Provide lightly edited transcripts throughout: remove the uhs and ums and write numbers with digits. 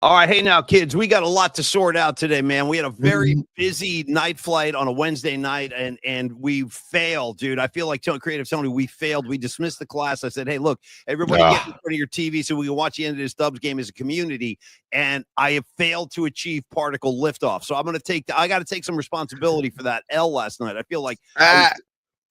All right, hey now, kids, we got a lot to sort out today, man. We had a very busy night flight on a Wednesday night, and we failed, dude. I feel like Creative Tony, we failed. We dismissed the class. I said, hey, look, everybody get in front of your TV so we can watch the end of this Dubs game as a community. And I have failed to achieve particle liftoff. So I got to take some responsibility for that L last night. I feel like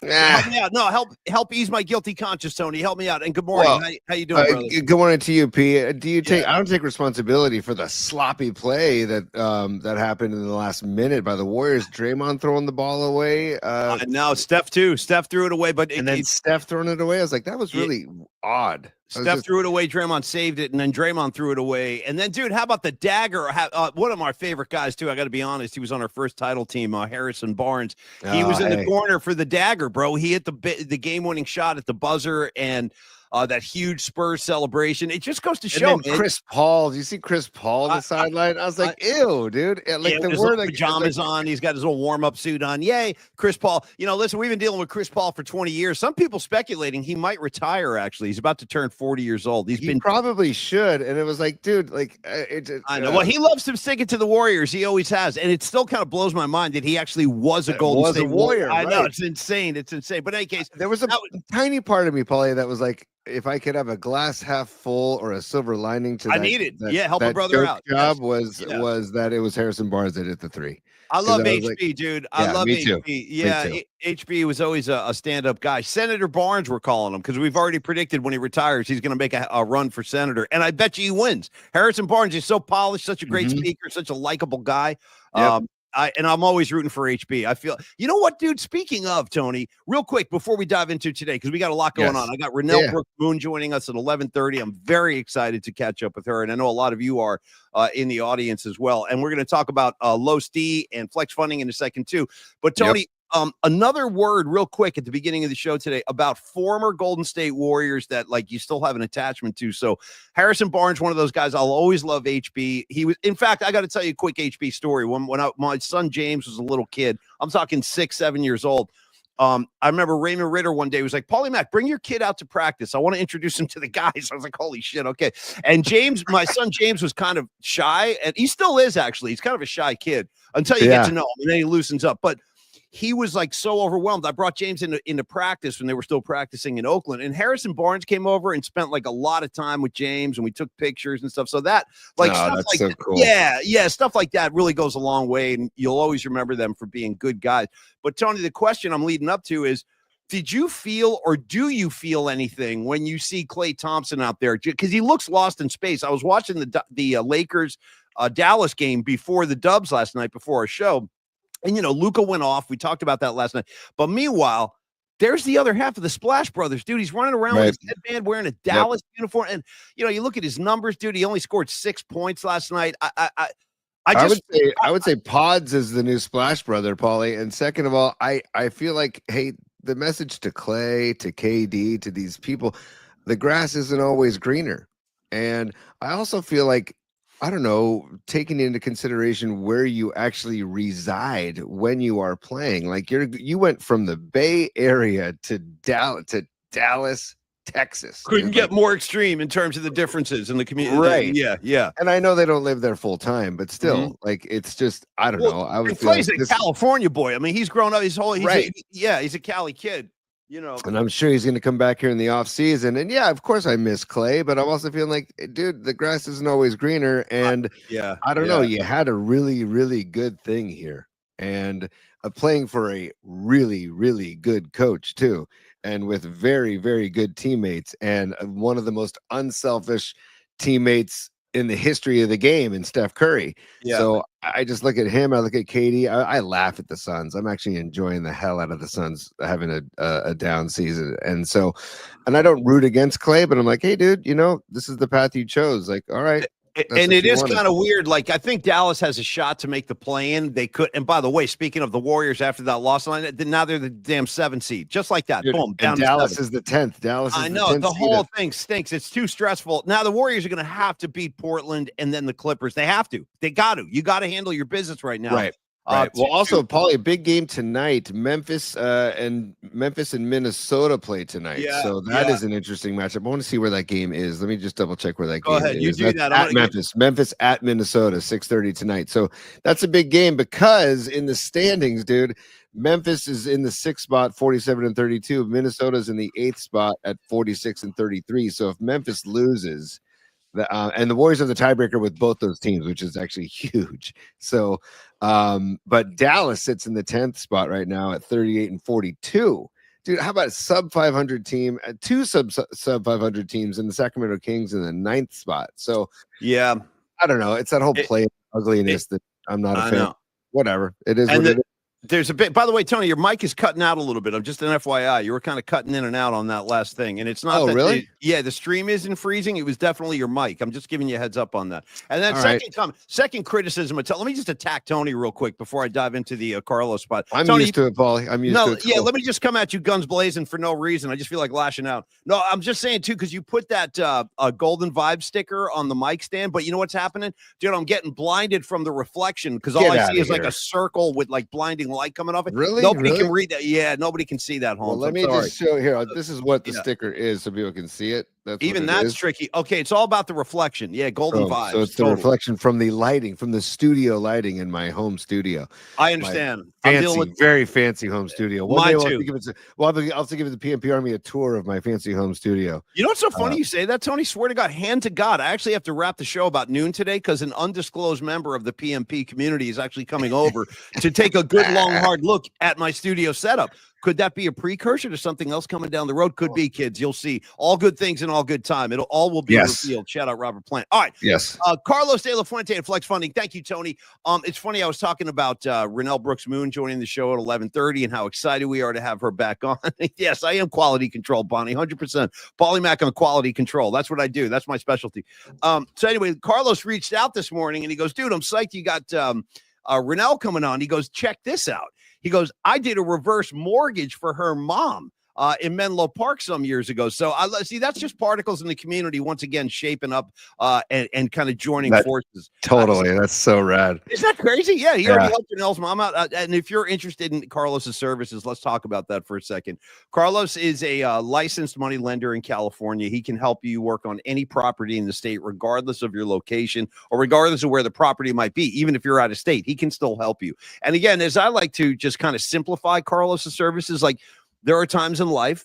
help me out. No, help ease my guilty conscience, Tony. Help me out. And good morning. Well, how you doing, brother? Good morning to you, P. Do you take? I don't take responsibility for the sloppy play that that happened in the last minute by the Warriors. Draymond throwing the ball away. No, Steph too. Steph threw it away, but then Steph throwing it away. I was like, that was really odd. Steph threw it away. Draymond saved it, and then Draymond threw it away. And then, dude, how about the dagger? One of my favorite guys, too. I got to be honest. He was on our first title team, Harrison Barnes. He was in the corner for the dagger, bro. He hit the game-winning shot at the buzzer, and that huge Spurs celebration. It just goes to show, man. Chris Paul. Do you see Chris Paul on the sideline? I was like, ew, dude. Like the word pajamas on. He's got his little warm-up suit on. Yay, Chris Paul. You know, listen, we've been dealing with Chris Paul for 20 years. Some people speculating he might retire, actually. He's about to turn 40 years old. He probably should. And it was like, dude, like, I know. Well, he loves to stick it to the Warriors. He always has. And it still kind of blows my mind that he actually was a Golden State Warrior. I know. It's insane. It's insane. But in any case, there was a tiny part of me, Paulie, that was like, if I could have a glass half full or a silver lining to that, help a brother out. Job was that it was Harrison Barnes that hit the three. I love HB, dude. I love HB. Too. Yeah, HB was always a stand-up guy. Senator Barnes, we're calling him, because we've already predicted when he retires, he's going to make a run for senator. And I bet you he wins. Harrison Barnes is so polished, such a great speaker, such a likable guy. Yep. I'm always rooting for HB. I feel, you know what, dude? Speaking of, Tony, real quick before we dive into today, because we got a lot going on. I got Renel Brooks Moon joining us at 11:30. I'm very excited to catch up with her, and I know a lot of you are in the audience as well. And we're going to talk about low ST and flex funding in a second too. But Tony, another word real quick at the beginning of the show today about former Golden State Warriors that like you still have an attachment to. So Harrison Barnes, one of those guys, I'll always love HB. He was, in fact, I got to tell you a quick HB story. When my son James was a little kid, I'm talking 6-7 years old. I remember Raymond Ritter one day was like, Paulie Mac, bring your kid out to practice. I want to introduce him to the guys. I was like, holy shit. Okay. And James, my son James was kind of shy, and he still is actually. He's kind of a shy kid until you get to know him, and then he loosens up. But he was like so overwhelmed. I brought James into practice when they were still practicing in Oakland, and Harrison Barnes came over and spent like a lot of time with James, and we took pictures and stuff. So that stuff like so cool. Stuff like that really goes a long way, and you'll always remember them for being good guys. But Tony, the question I'm leading up to is, did you feel or do you feel anything when you see Klay Thompson out there? Because he looks lost in space. I was watching the Lakers Dallas game before the Dubs last night before our show. And, you know, Luka went off. We talked about that last night. But meanwhile, there's the other half of the Splash Brothers, dude. He's running around with his headband wearing a Dallas uniform. And, you know, you look at his numbers, dude. He only scored 6 points last night. I would say Pods is the new Splash Brother, Paulie. And second of all, I feel like, hey, the message to Klay, to KD, to these people, the grass isn't always greener. And I also feel like, I don't know, taking into consideration where you actually reside when you are playing. Like you went from the Bay Area to Dallas, Texas. Couldn't get more extreme in terms of the differences in the community. Right. Yeah. And I know they don't live there full time, but still, like, it's just, I don't know. I would feel like a California boy. I mean, he's grown up his whole, he's a Cali kid. You know, and I'm sure he's going to come back here in the off season. And yeah, of course I miss Klay, but I'm also feeling like, dude, the grass isn't always greener. And I don't know. You had a really, really good thing here, and playing for a really, really good coach too, and with very, very good teammates, and one of the most unselfish teammates in the history of the game in Steph Curry. So I just look at him. I look at KD. I laugh at the Suns. I'm actually enjoying the hell out of the Suns having a down season. And I don't root against Klay, but I'm like, hey, dude, you know, this is the path you chose. Like, all right. And it is kind of weird. Like, I think Dallas has a shot to make the play-in. They could. And by the way, speaking of the Warriors, after that loss line, now they're the damn 7 seed, just like that. Dude, boom. Down Dallas is the 10th. Dallas. I know the whole thing stinks. It's too stressful. Now the Warriors are going to have to beat Portland and then the Clippers. They have to. They got to. You got to handle your business right now. Right. Right. Well, also, Paulie, a big game tonight. Memphis and Minnesota play tonight. Yeah, so that is an interesting matchup. I want to see where that game is. Let me just double check where that game is. Go ahead. You do that's that. At Memphis. Memphis at Minnesota, 6:30 tonight. So that's a big game because in the standings, dude, Memphis is in the 6th spot, 47-32. Minnesota's in the 8th spot at 46-33. So if Memphis loses, and the Warriors have the tiebreaker with both those teams, which is actually huge. So, but Dallas sits in the 10th spot right now at 38-42. Dude, how about a sub 500 team? Two sub 500 teams, and the Sacramento Kings in the 9th spot. So, yeah, I don't know. It's that whole play ugliness that I'm not a fan. Know. Whatever it is. What it is. There's a bit, by the way, Tony, your mic is cutting out a little bit. I'm just an FYI. You were kind of cutting in and out on that last thing. And it's not that really? The stream isn't freezing. It was definitely your mic. I'm just giving you a heads up on that. And then second criticism. Let me just attack Tony real quick before I dive into the Carlos spot. I'm Tony, used to it, Paulie. I'm used to it. Yeah, let me just come at you guns blazing for no reason. I just feel like lashing out. No, I'm just saying too, because you put that golden vibe sticker on the mic stand, but you know what's happening? Dude, I'm getting blinded from the reflection because all I see is like a circle with like blinding light coming off it. Really? Nobody can read that. Yeah, nobody can see that, Holmes. Well, let me just show here. This is what the sticker is so people can see it. That's tricky. Okay, it's all about the reflection. Yeah, golden vibes. So it's the reflection from the lighting, from the studio lighting in my home studio. I understand. Very fancy home studio. Mine too. I'll have to give the PMP Army a tour of my fancy home studio. You know what's so funny you say that, Tony? Swear to God, hand to God. I actually have to wrap the show about noon today because an undisclosed member of the PMP community is actually coming over to take a good, long, hard look at my studio setup. Could that be a precursor to something else coming down the road? Could be, kids. You'll see. All good things in all good time. It all will be revealed. Shout out Robert Plant. All right. Yes. Carlos De La Fuente and Flex Funding. Thank you, Tony. It's funny. I was talking about Renel Brooks Moon joining the show at 11:30 and how excited we are to have her back on. Yes, I am quality control, Bonnie. 100%. Paulie Mac on quality control. That's what I do. That's my specialty. So anyway, Carlos reached out this morning and he goes, dude, I'm psyched you got Renel coming on. He goes, check this out. He goes, I did a reverse mortgage for her mom in Menlo Park some years ago. So I see that's just particles in the community once again shaping up and kind of joining forces. Totally, that's so rad. Isn't that crazy? Yeah, he already helped Renel's mom out. And if you're interested in Carlos's services, let's talk about that for a second. Carlos is a licensed money lender in California. He can help you work on any property in the state, regardless of your location or regardless of where the property might be. Even if you're out of state, he can still help you. And again, as I like to just kind of simplify Carlos's services, like there are times in life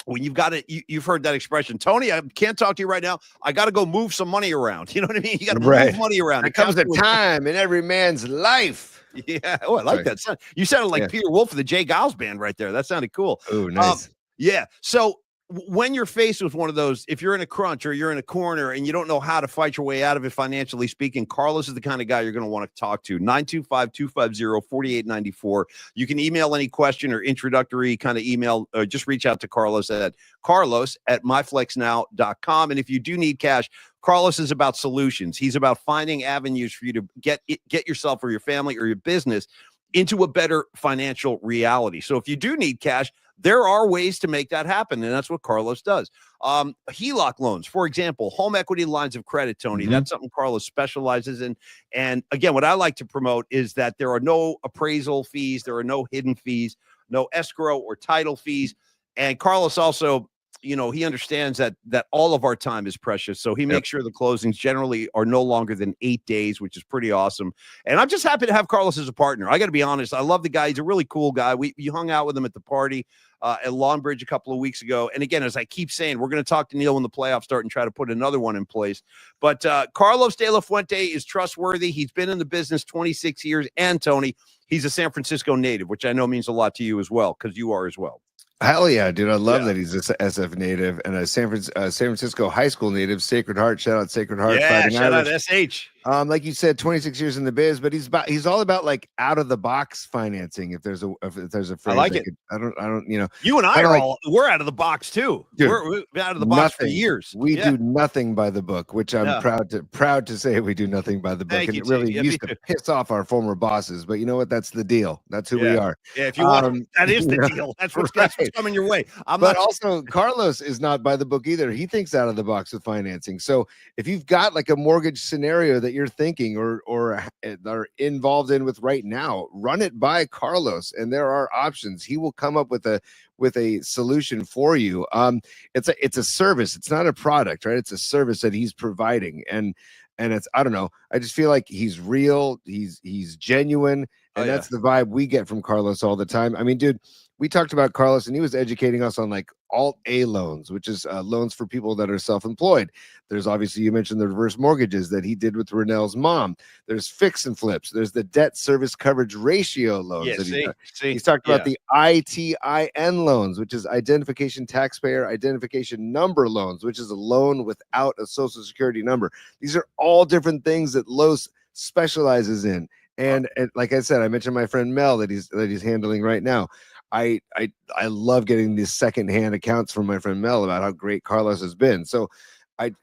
when you've got to, you've heard that expression, Tony, I can't talk to you right now. I got to go move some money around. You know what I mean? You got to move money around. There comes a time in every man's life. Yeah. Oh, I like that. You sounded like Peter Wolf of the Jay Giles band right there. That sounded cool. Oh, nice. Yeah. So when you're faced with one of those, if you're in a crunch or you're in a corner and you don't know how to fight your way out of it financially speaking, Carlos is the kind of guy you're going to want to talk to. 925-250-4894. You can email any question or introductory kind of email, or just reach out to Carlos at myflexnow.com. And if you do need cash, Carlos is about solutions. He's about finding avenues for you to get yourself or your family or your business into a better financial reality. So if you do need cash, there are ways to make that happen, and that's what Carlos does. HELOC loans, for example, home equity lines of credit, Tony. That's something Carlos specializes in. And again, what I like to promote is that there are no appraisal fees, there are no hidden fees, no escrow or title fees. And Carlos also, you know, he understands that all of our time is precious. So he makes sure the closings generally are no longer than 8 days, which is pretty awesome. And I'm just happy to have Carlos as a partner. I got to be honest. I love the guy. He's a really cool guy. You hung out with him at the party at Longbridge a couple of weeks ago. And again, as I keep saying, we're going to talk to Neil when the playoffs start and try to put another one in place. But Carlos De La Fuente is trustworthy. He's been in the business 26 years. And Tony, he's a San Francisco native, which I know means a lot to you as well, because you are as well. Hell yeah, dude. I love that he's a SF native and a San Francisco high school native. Sacred Heart. Shout out Sacred Heart. Yeah, shout out SH. Like you said, 26 years in the biz, but he's all about like out of the box financing. If there's a phrase, I like it. I don't, you know, you and I are we're out of the box too. Dude, we're out of the box for years. We do nothing by the book, which I'm proud to say we do nothing by the book. Thank and you, it really used to piss off our former bosses, but you know what? That's the deal. That's who we are. Yeah, if you want, that is the deal. That's what's coming your way. But also, Carlos is not by the book either. He thinks out of the box with financing. So if you've got like a mortgage scenario that you're thinking or are involved in with right now, run it by Carlos, and there are options. He will come up with a solution for you. It's a service. It's not a product, right? It's a service that he's providing, and it's, I don't know. I just feel like he's real. He's genuine, and that's the vibe we get from Carlos all the time. I mean, dude, we talked about Carlos, and he was educating us on like Alt-A loans, which is loans for people that are self-employed. There's obviously, you mentioned the reverse mortgages that he did with Renel's mom. There's fix and flips. There's the debt service coverage ratio loans. He's talked about the ITIN loans, which is identification taxpayer identification number loans, which is a loan without a social security number. These are all different things that Los specializes in. And like I said, I mentioned my friend Mel that he's handling right now. I love getting these secondhand accounts from my friend Mel about how great Carlos has been. So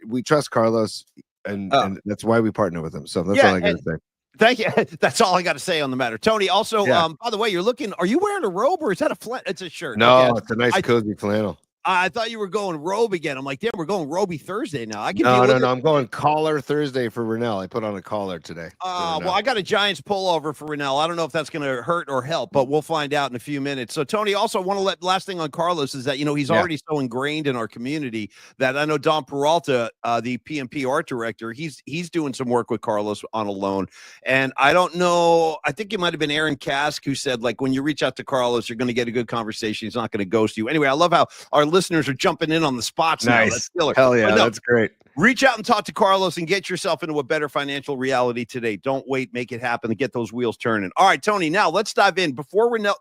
we trust Carlos, and that's why we partner with him. So that's all I got to say. Thank you. That's all I got to say on the matter. Tony, also, by the way, are you wearing a robe or is that it's a shirt? No, it's a nice cozy flannel. I thought you were going robe again. I'm like, damn, we're going Roby Thursday now. No. I'm going collar Thursday for Renel. I put on a collar today. Well, I got a Giants pullover for Renel. I don't know if that's going to hurt or help, but we'll find out in a few minutes. So, Tony, also want to last thing on Carlos is that, he's already so ingrained in our community that I know Don Peralta, the PMP art director, he's doing some work with Carlos on a loan. And I don't know, I think it might have been Aaron Kask who said, like, when you reach out to Carlos, you're going to get a good conversation. He's not going to ghost you. Anyway, I love how our listeners are jumping in on the spots now. That's killer. Hell yeah, that's great. Reach out and talk to Carlos and get yourself into a better financial reality today. Don't wait, make it happen and get those wheels turning. All right, Tony, now let's dive in. Before Renel,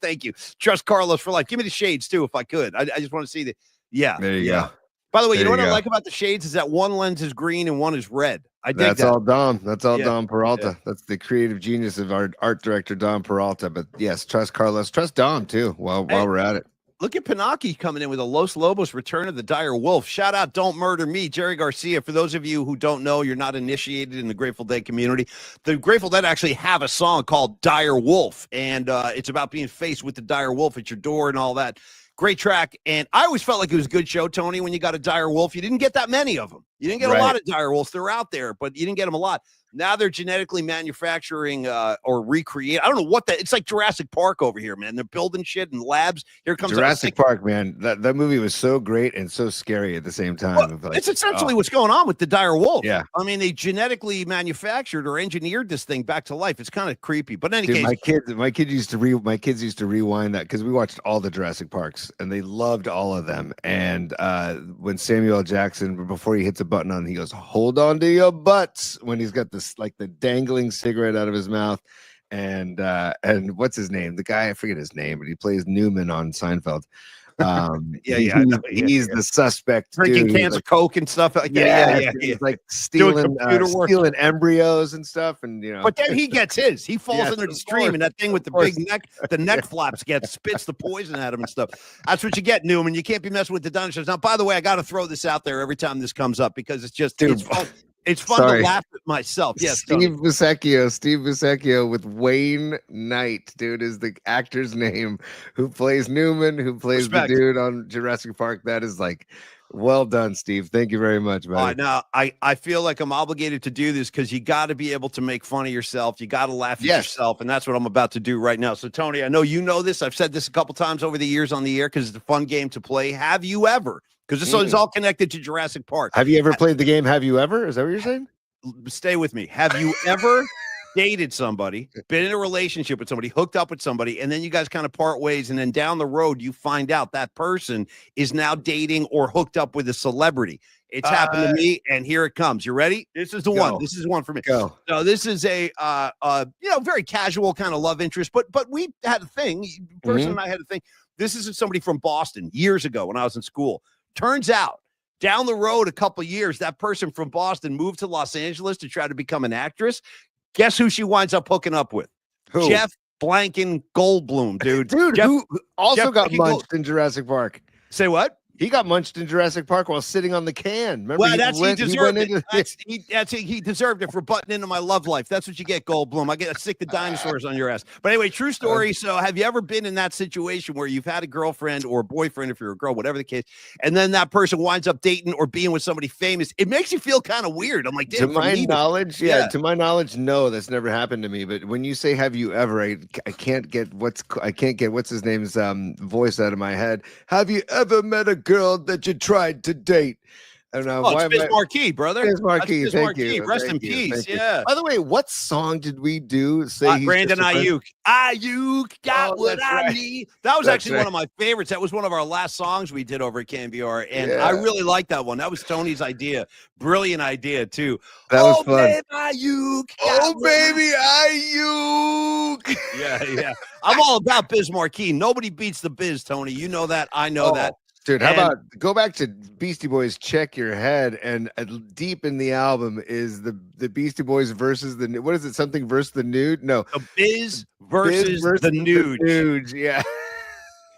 thank you. Trust Carlos for life. Give me the shades too, if I could. I just want to see the, There you go. By the way, you know what I like about the shades is that one lens is green and one is red. That's all Dom. That's all Dom Peralta. Yeah. That's the creative genius of our art director, Dom Peralta. But yes, trust Carlos. Trust Dom too while we're at it. Look at Pinocchio coming in with a Los Lobos Return of the Dire Wolf. Shout out, Don't Murder Me, Jerry Garcia. For those of you who don't know, you're not initiated in the Grateful Dead community. The Grateful Dead actually have a song called Dire Wolf, and it's about being faced with the dire wolf at your door and all that. Great track, and I always felt like it was a good show, Tony, when you got a dire wolf. You didn't get that many of them. You didn't get a lot of dire wolves. They're out there, but you didn't get them a lot. Now they're genetically manufacturing or recreate. I don't know what that. It's like Jurassic Park over here, man. They're building shit in labs. Here comes Jurassic Park, man. That movie was so great and so scary at the same time. Well, it's essentially what's going on with the dire wolf. Yeah, I mean, they genetically manufactured or engineered this thing back to life. It's kind of creepy. But in any case, my kids used to rewind that because we watched all the Jurassic Parks and they loved all of them. And when Samuel L. Jackson, before he hits a button on, he goes, "Hold on to your butts," when he's got this like the dangling cigarette out of his mouth, and what's his name? The guy, I forget his name, but he plays Newman on Seinfeld. He's the suspect, drinking cans of Coke and stuff like that. He's like stealing embryos and stuff, and But then he gets his. He falls into the stream, and that thing with the big neck, the neck flaps spits the poison at him and stuff. That's what you get, Newman. You can't be messing with the dinosaurs. Now, by the way, I got to throw this out there every time this comes up because it's just it's fun to laugh at myself. Yes, Steve Buscecchio with Wayne Knight, dude, is the actor's name, who plays Newman, who plays the dude on Jurassic Park. That is like, well done, Steve. Thank you very much, buddy. Now I feel like I'm obligated to do this because you got to be able to make fun of yourself. You got to laugh at yourself, and that's what I'm about to do right now. So, Tony, I know you know this. I've said this a couple times over the years on the air because it's a fun game to play. Have you ever? Because this is all connected to Jurassic Park. Have you ever played the game? Have you ever? Is that what you're saying? Stay with me. Have you ever dated somebody, been in a relationship with somebody, hooked up with somebody, and then you guys kind of part ways, and then down the road you find out that person is now dating or hooked up with a celebrity? It's happened to me, and here it comes. You ready? This is the one. This is one for me. Go. So this is a very casual kind of love interest, but we had a thing. Person and I had a thing. This is somebody from Boston years ago when I was in school. Turns out, down the road a couple years, that person from Boston moved to Los Angeles to try to become an actress. Guess who she winds up hooking up with? Who? Jeff Blanken Goldblum, dude. Dude, who also got munched in Jurassic Park. Say what? He got munched in Jurassic Park while sitting on the can. Remember, well, he deserved it. He deserved it for butting into my love life. That's what you get, Goldblum. I get to stick the dinosaurs on your ass. But anyway, true story. So have you ever been in that situation where you've had a girlfriend or a boyfriend, if you're a girl, whatever the case, and then that person winds up dating or being with somebody famous? It makes you feel kind of weird. I'm like, to my knowledge, to my knowledge, no, that's never happened to me. But when you say "have you ever," I can't get what's his name's voice out of my head. Have you ever met a girl that you tried to date? I don't know. It's Biz Marquee, brother. Biz Marquee, thank you. Rest in peace. Yeah. By the way, what song did we do? Say Brandon Ayuk. Ayuk got what I need. That was actually one of my favorites. That was one of our last songs we did over at KNBR, and I really liked that one. That was Tony's idea. Brilliant idea too. That was fun. Baby Ayuk. Oh baby Ayuk. Yeah. I'm all about Biz Marquee. Nobody beats the Biz, Tony. You know that. I know that. Dude, how about go back to Beastie Boys, Check Your Head, and deep in the album is the Beastie Boys versus the, what is it, something versus the nude? No. The Biz versus the nude. Yeah.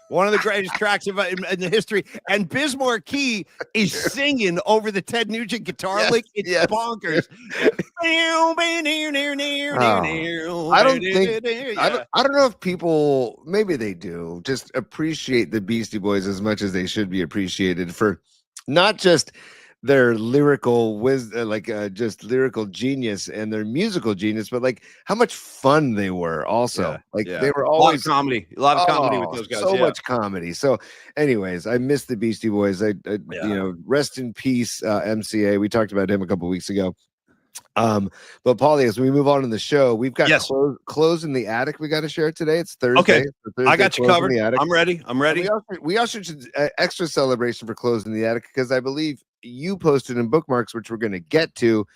One of the greatest tracks in the history. And Biz Marquee is singing over the Ted Nugent guitar lick. It's bonkers. I don't know if people, maybe they do, just appreciate the Beastie Boys as much as they should be appreciated for not just their lyrical wisdom, just lyrical genius and their musical genius, but like how much fun they were also. They were always a lot of comedy with those guys. So much comedy. So anyways, I miss the Beastie Boys. Rest in peace, MCA. We talked about him a couple weeks ago. But Paulie, as we move on in the show, we've got clothes in the attic we got to share today. It's Thursday. Okay, I got you covered. I'm ready. We also should extra celebration for clothes in the attic, because I believe you posted in bookmarks, which we're going to get to.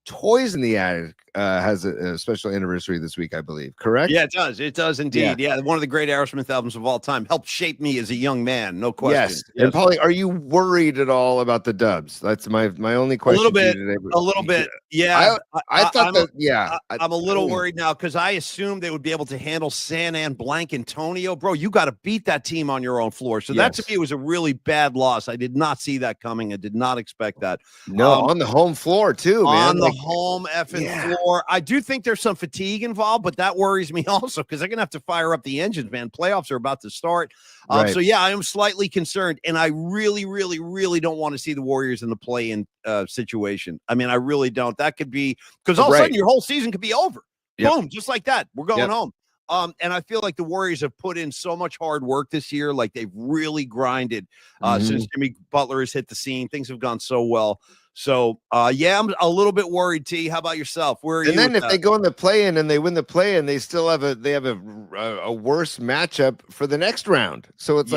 Toys in the Attic has a special anniversary this week, I believe. Correct? Yeah, it does. It does indeed. Yeah, one of the great Aerosmith albums of all time. Helped shape me as a young man. No question. Yes. And Paulie, are you worried at all about the Dubs? That's my only question. A little bit. Yeah. I thought I'm a little worried now, because I assumed they would be able to handle San and Blank Antonio. Bro, you got to beat that team on your own floor. So that to me was a really bad loss. I did not see that coming. I did not expect that. No, on the home floor too, man. On the home effing floor. I do think there's some fatigue involved, but that worries me also, because they're gonna have to fire up the engines, man. Playoffs are about to start. So I am slightly concerned, and I really, really, really don't want to see the Warriors in the play-in situation. I mean, I really don't. That could be, because all of a sudden your whole season could be over. Boom, just like that. We're going home. And I feel like the Warriors have put in so much hard work this year. Like, they've really grinded since Jimmy Butler has hit the scene. Things have gone so well. So, I'm a little bit worried. T, how about yourself? Where are you? And then if they go in the play-in and they win the play-in, they still have a worse matchup for the next round. So it's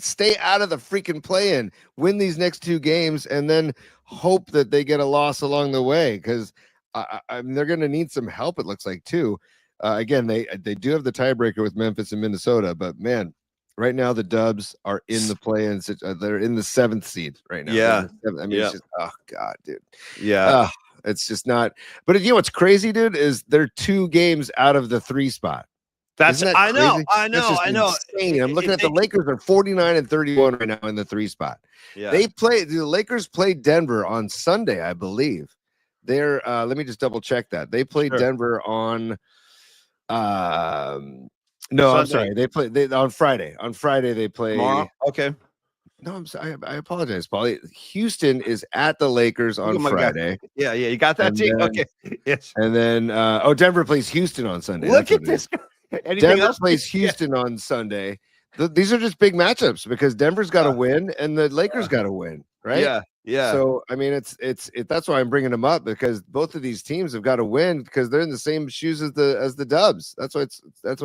stay out of the freaking play-in, win these next two games, and then hope that they get a loss along the way, because they're going to need some help, it looks like, too. Again, they do have the tiebreaker with Memphis and Minnesota, but man, right now the Dubs are in the play-in. They're in the 7th seed right now. Yeah, I mean, it's just, oh god, dude. Yeah, it's just not. But you know what's crazy, dude, is they're 2 games out of the 3 spot. I know. Insane. I'm looking at the Lakers are 49 and 31 right now in the 3 spot. Yeah, the Lakers played Denver on Sunday, I believe. They're let me just double check that. They played Denver on no, Sunday. I'm sorry. They play on Friday. On Friday they play tomorrow. Okay. No, I'm sorry. I apologize, Paulie. Houston is at the Lakers on Friday. God. Yeah, you got that, team. Okay. Yes. And then Denver plays Houston on Sunday. Look at this. Denver plays Houston on Sunday. These are just big matchups, because Denver's got to win and the Lakers got to win, right? Yeah. So I mean, it's that's why I'm bringing them up, because both of these teams have got to win, because they're in the same shoes as the Dubs. That's why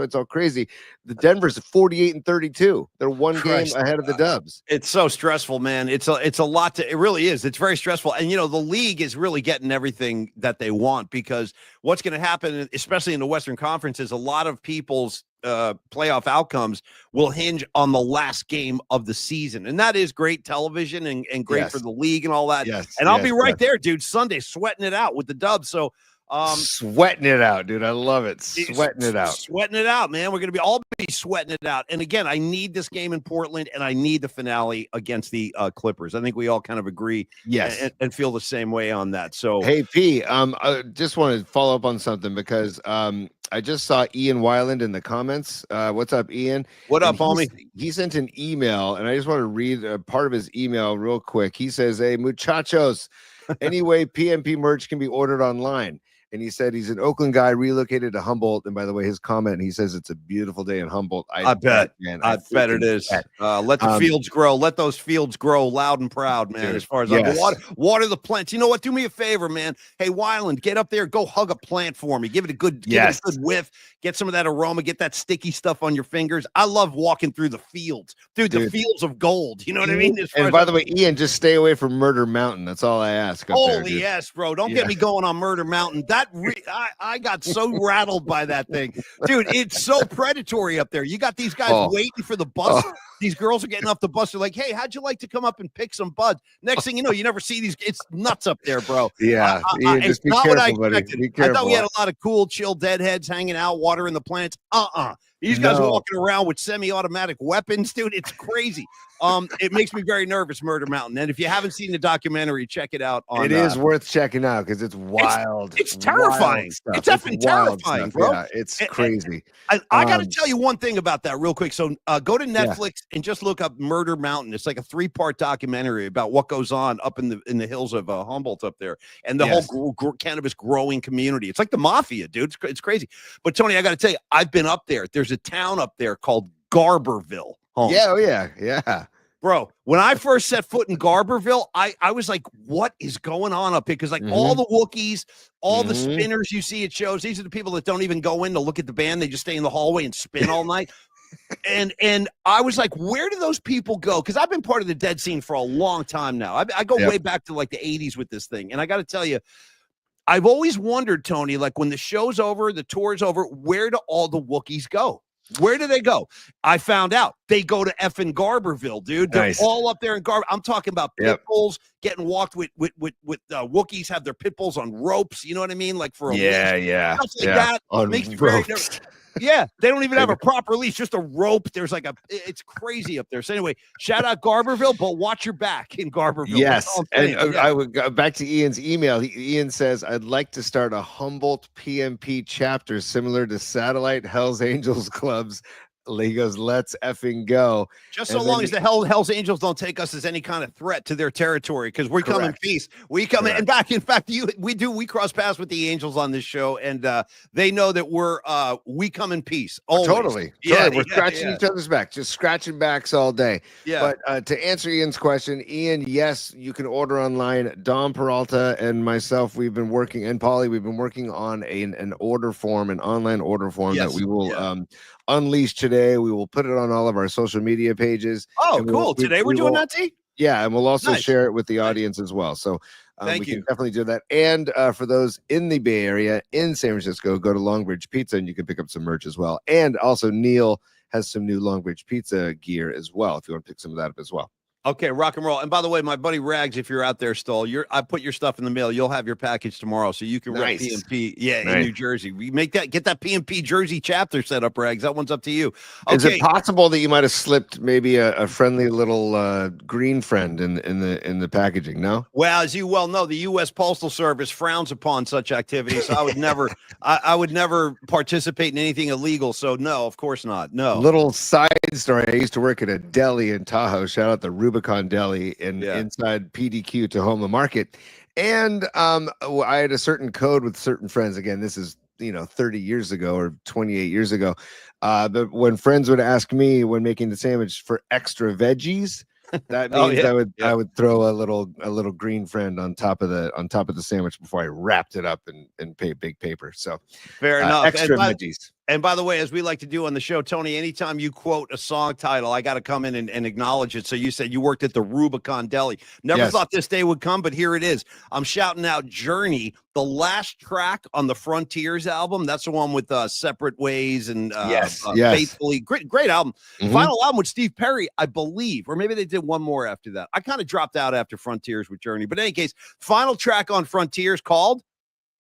it's all crazy. The Denver's 48 and 32. They're one game ahead of the Dubs. It's so stressful, man. It's a lot to. It really is. It's very stressful, and the league is really getting everything that they want, because what's going to happen, especially in the Western Conference, is a lot of people's playoff outcomes will hinge on the last game of the season, and that is great television and great for the league and all that. And I'll be right there, dude, Sunday, sweating it out with the Dubs. So sweating it out, dude. I love it. Sweating it out, man. We're gonna be all be sweating it out. And again, I need this game in Portland, and I need the finale against the Clippers. I think we all kind of agree, yes, and feel the same way on that. So, hey P, I just want to follow up on something because I just saw Ian Weiland in the comments. What's up, Ian? What up, homie? He sent an email, and I just want to read a part of his email real quick. He says, "Hey, muchachos, anyway, PMP merch can be ordered online." And he said he's an Oakland guy relocated to Humboldt. And by the way, his comment, he says it's a beautiful day in Humboldt. I bet, man. I bet it is. Let the fields grow. Let those fields grow loud and proud, man. Dude, as far as water the plants. You know what? Do me a favor, man. Hey, Weiland, get up there. Go hug a plant for me. Give it a good whiff. Get some of that aroma. Get that sticky stuff on your fingers. I love walking through the fields. Dude, the fields of gold. You know what I mean? And by the way, Ian, just stay away from Murder Mountain. That's all I ask. Holy yes, bro. Don't get me going on Murder Mountain. I got so rattled by that thing, dude. It's so predatory up there. You got these guys waiting for the bus. These girls are getting off the bus. They're like, "Hey, how'd you like to come up and pick some buds?" Next thing you know, you never see these. It's nuts up there, bro. Yeah, it's not what I expected. I thought we had a lot of cool, chill deadheads hanging out, watering the plants. These guys are walking around with semi-automatic weapons, dude. It's crazy. It makes me very nervous, Murder Mountain. And if you haven't seen the documentary, check it out. It is worth checking out because it's wild. It's terrifying. It's effing terrifying, bro. Yeah, it's crazy. I got to tell you one thing about that real quick. So go to Netflix and just look up Murder Mountain. It's like a 3-part documentary about what goes on up in the hills of Humboldt up there, and the whole cannabis growing community. It's like the mafia, dude. It's crazy. But Tony, I got to tell you, I've been up there. There's a town up there called Garberville. Yeah. Bro, when I first set foot in Garberville, I was like, what is going on up here? Because all the Wookiees, all the spinners you see at shows, these are the people that don't even go in to look at the band. They just stay in the hallway and spin all night. And I was like, where do those people go? Because I've been part of the dead scene for a long time now. I go way back to like the 80s with this thing. And I got to tell you, I've always wondered, Tony, like when the show's over, the tour's over, where do all the Wookiees go? Where do they go? I found out they go to effing Garberville, dude. They're all up there in Garber. I'm talking about pit bulls getting walked with Wookiees have their pit bulls on ropes. You know what I mean? Like for a stuff like that on makes me very nervous. Yeah, they don't even have a proper leash, just a rope. There's like it's crazy up there. So anyway, shout out Garberville, but watch your back in Garberville. Yes, and I would go back to Ian's email. Ian says, "I'd like to start a Humboldt PMP chapter similar to Satellite Hells Angels clubs." He goes, "Let's effing go." Just so long as the Hell's Angels don't take us as any kind of threat to their territory, because we come in peace. We come in back. In fact, we cross paths with the Angels on this show, and they know that we come in peace. Always. Totally. We're scratching each other's back, just scratching backs all day. Yeah. But to answer Ian's question, Ian, yes, you can order online. Dom Peralta and myself, we've been working, and Paulie, we've been working on an order form, an online order form that we will unleash today. We will put it on all of our social media pages. Oh, cool. Today we're doing that, T? Yeah, and we'll also share it with the audience as well. So we can definitely do that. And for those in the Bay Area, in San Francisco, go to Longbridge Pizza and you can pick up some merch as well. And also Neil has some new Longbridge Pizza gear as well, if you want to pick some of that up as well. Okay, rock and roll. And by the way, my buddy Rags, if you're out there still, I put your stuff in the mail. You'll have your package tomorrow, so you can rep PMP. In New Jersey. We get that PMP Jersey chapter set up, Rags. That one's up to you. Okay. Is it possible that you might have slipped maybe a friendly little green friend in the packaging? No. Well, as you well know, the U.S. Postal Service frowns upon such activities. So I would never, I would never participate in anything illegal. So no, of course not. No. Little side story. I used to work at a deli in Tahoe. Shout out the Rubicon Deli inside PDQ Tahoma Market. And I had a certain code with certain friends. Again, this is 30 years ago or 28 years ago. But when friends would ask me when making the sandwich for extra veggies, that means I would throw a little green friend on top of the sandwich before I wrapped it up and pay big paper. So fair enough. Extra veggies. And by the way, as we like to do on the show, Tony, anytime you quote a song title, I got to come in and acknowledge it. So you said you worked at the Rubicon Deli. Never thought this day would come, but here it is. I'm shouting out Journey, the last track on the Frontiers album. That's the one with Separate Ways and Faithfully. Great album. Final album with Steve Perry, I believe, or maybe they did one more after that. I kind of dropped out after Frontiers with Journey. But in any case, final track on Frontiers called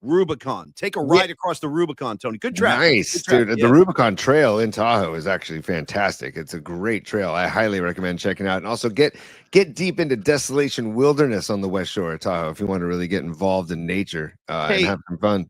Rubicon. Take a ride across the Rubicon, Tony. Good track. Nice, good track. dude. The Rubicon Trail in Tahoe is actually fantastic. It's a great trail. I highly recommend checking out. And also get deep into Desolation Wilderness on the West Shore of Tahoe if you want to really get involved in nature and have some fun.